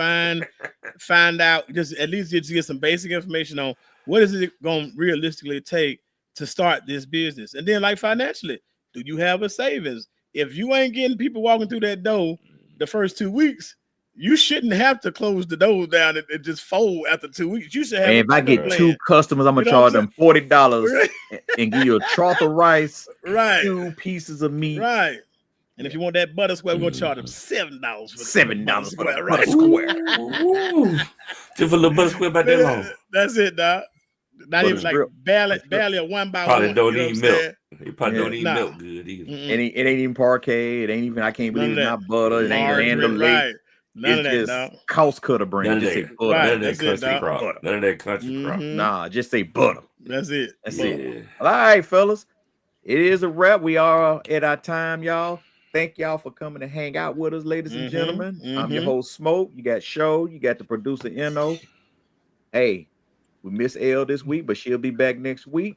Speaker 2: find out, just at least just get some basic information on what is it going to realistically take to start this business. And then like financially, do you have a savings? If you ain't getting people walking through that door the first 2 weeks, you shouldn't have to close the doors down and just fold after 2 weeks. You should have
Speaker 1: And
Speaker 2: a
Speaker 1: if I get
Speaker 2: backup
Speaker 1: two
Speaker 2: plan.
Speaker 1: customers, I'm
Speaker 2: You
Speaker 1: gonna
Speaker 2: know what
Speaker 1: charge
Speaker 2: I'm
Speaker 1: them $40
Speaker 2: saying?
Speaker 1: and give you a trough of rice,
Speaker 2: Right,
Speaker 1: 2 pieces of meat,
Speaker 2: right. And if you want that butter square, we're gonna charge them
Speaker 3: Mhm.
Speaker 2: $7 for the
Speaker 1: $7
Speaker 2: butter
Speaker 1: for the
Speaker 2: square,
Speaker 1: butter
Speaker 2: right?
Speaker 1: square.
Speaker 3: Ooh. Just for a little butter square about that long.
Speaker 2: That's it, dog. Not
Speaker 1: But
Speaker 2: even
Speaker 1: it's
Speaker 2: like
Speaker 1: real.
Speaker 2: barely
Speaker 1: It's real.
Speaker 2: a 1 by
Speaker 3: Probably
Speaker 2: 1.
Speaker 3: don't
Speaker 2: You know what I'm
Speaker 3: need milk.
Speaker 2: saying?
Speaker 3: They probably
Speaker 1: Yeah.
Speaker 3: don't need
Speaker 2: Nah.
Speaker 3: milk good either.
Speaker 2: Mm-mm.
Speaker 1: It ain't even parquet. It ain't even. I can't believe
Speaker 2: None of
Speaker 1: it's
Speaker 2: that.
Speaker 1: not butter. It ain't Land
Speaker 2: Margarine,
Speaker 1: O'Lakes.
Speaker 2: right? None of
Speaker 1: It's
Speaker 2: that,
Speaker 1: just
Speaker 2: dog.
Speaker 1: cost cutter
Speaker 3: None
Speaker 1: brand.
Speaker 3: of
Speaker 1: Just say
Speaker 3: that.
Speaker 1: butter.
Speaker 3: None
Speaker 2: Right,
Speaker 3: of that
Speaker 2: that's it,
Speaker 3: country
Speaker 2: dog.
Speaker 3: crop.
Speaker 1: Butter.
Speaker 3: None of that country crop.
Speaker 2: Mhm.
Speaker 1: Nah, just say butter.
Speaker 2: That's it.
Speaker 1: That's
Speaker 2: Butter.
Speaker 1: it.
Speaker 3: Yeah.
Speaker 1: All right, fellas. It is a wrap. We are at our time, y'all. Thank y'all for coming to hang out with us, ladies and
Speaker 2: Mhm,
Speaker 1: gentlemen. I'm your
Speaker 2: mhm.
Speaker 1: host, Smoke. You got Show. You got the producer, Eno. Hey, we miss Elle this week, but she'll be back next week.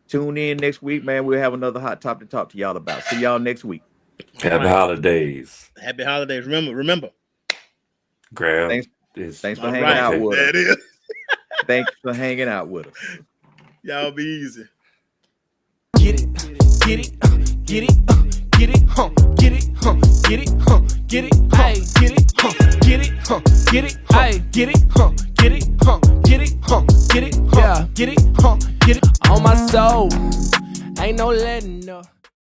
Speaker 1: Tune in next week, man. We'll have another hot topic to talk to y'all about. See y'all next week.
Speaker 3: Happy
Speaker 2: Right.
Speaker 3: holidays.
Speaker 2: Happy holidays. Remember.
Speaker 3: Grab
Speaker 1: Thanks-
Speaker 3: this.
Speaker 1: Thanks for
Speaker 2: All
Speaker 1: hanging
Speaker 2: right.
Speaker 1: out with
Speaker 2: There
Speaker 1: us.
Speaker 2: it is.
Speaker 1: Thanks for hanging out with us.
Speaker 2: Y'all be easy.
Speaker 5: Get it, get it, get it, get it, get it, get it, get it, hey, get it, get it, get it, hey, get it, get it, get it, get it, yeah, get it, get it. On my soul, ain't no letting up.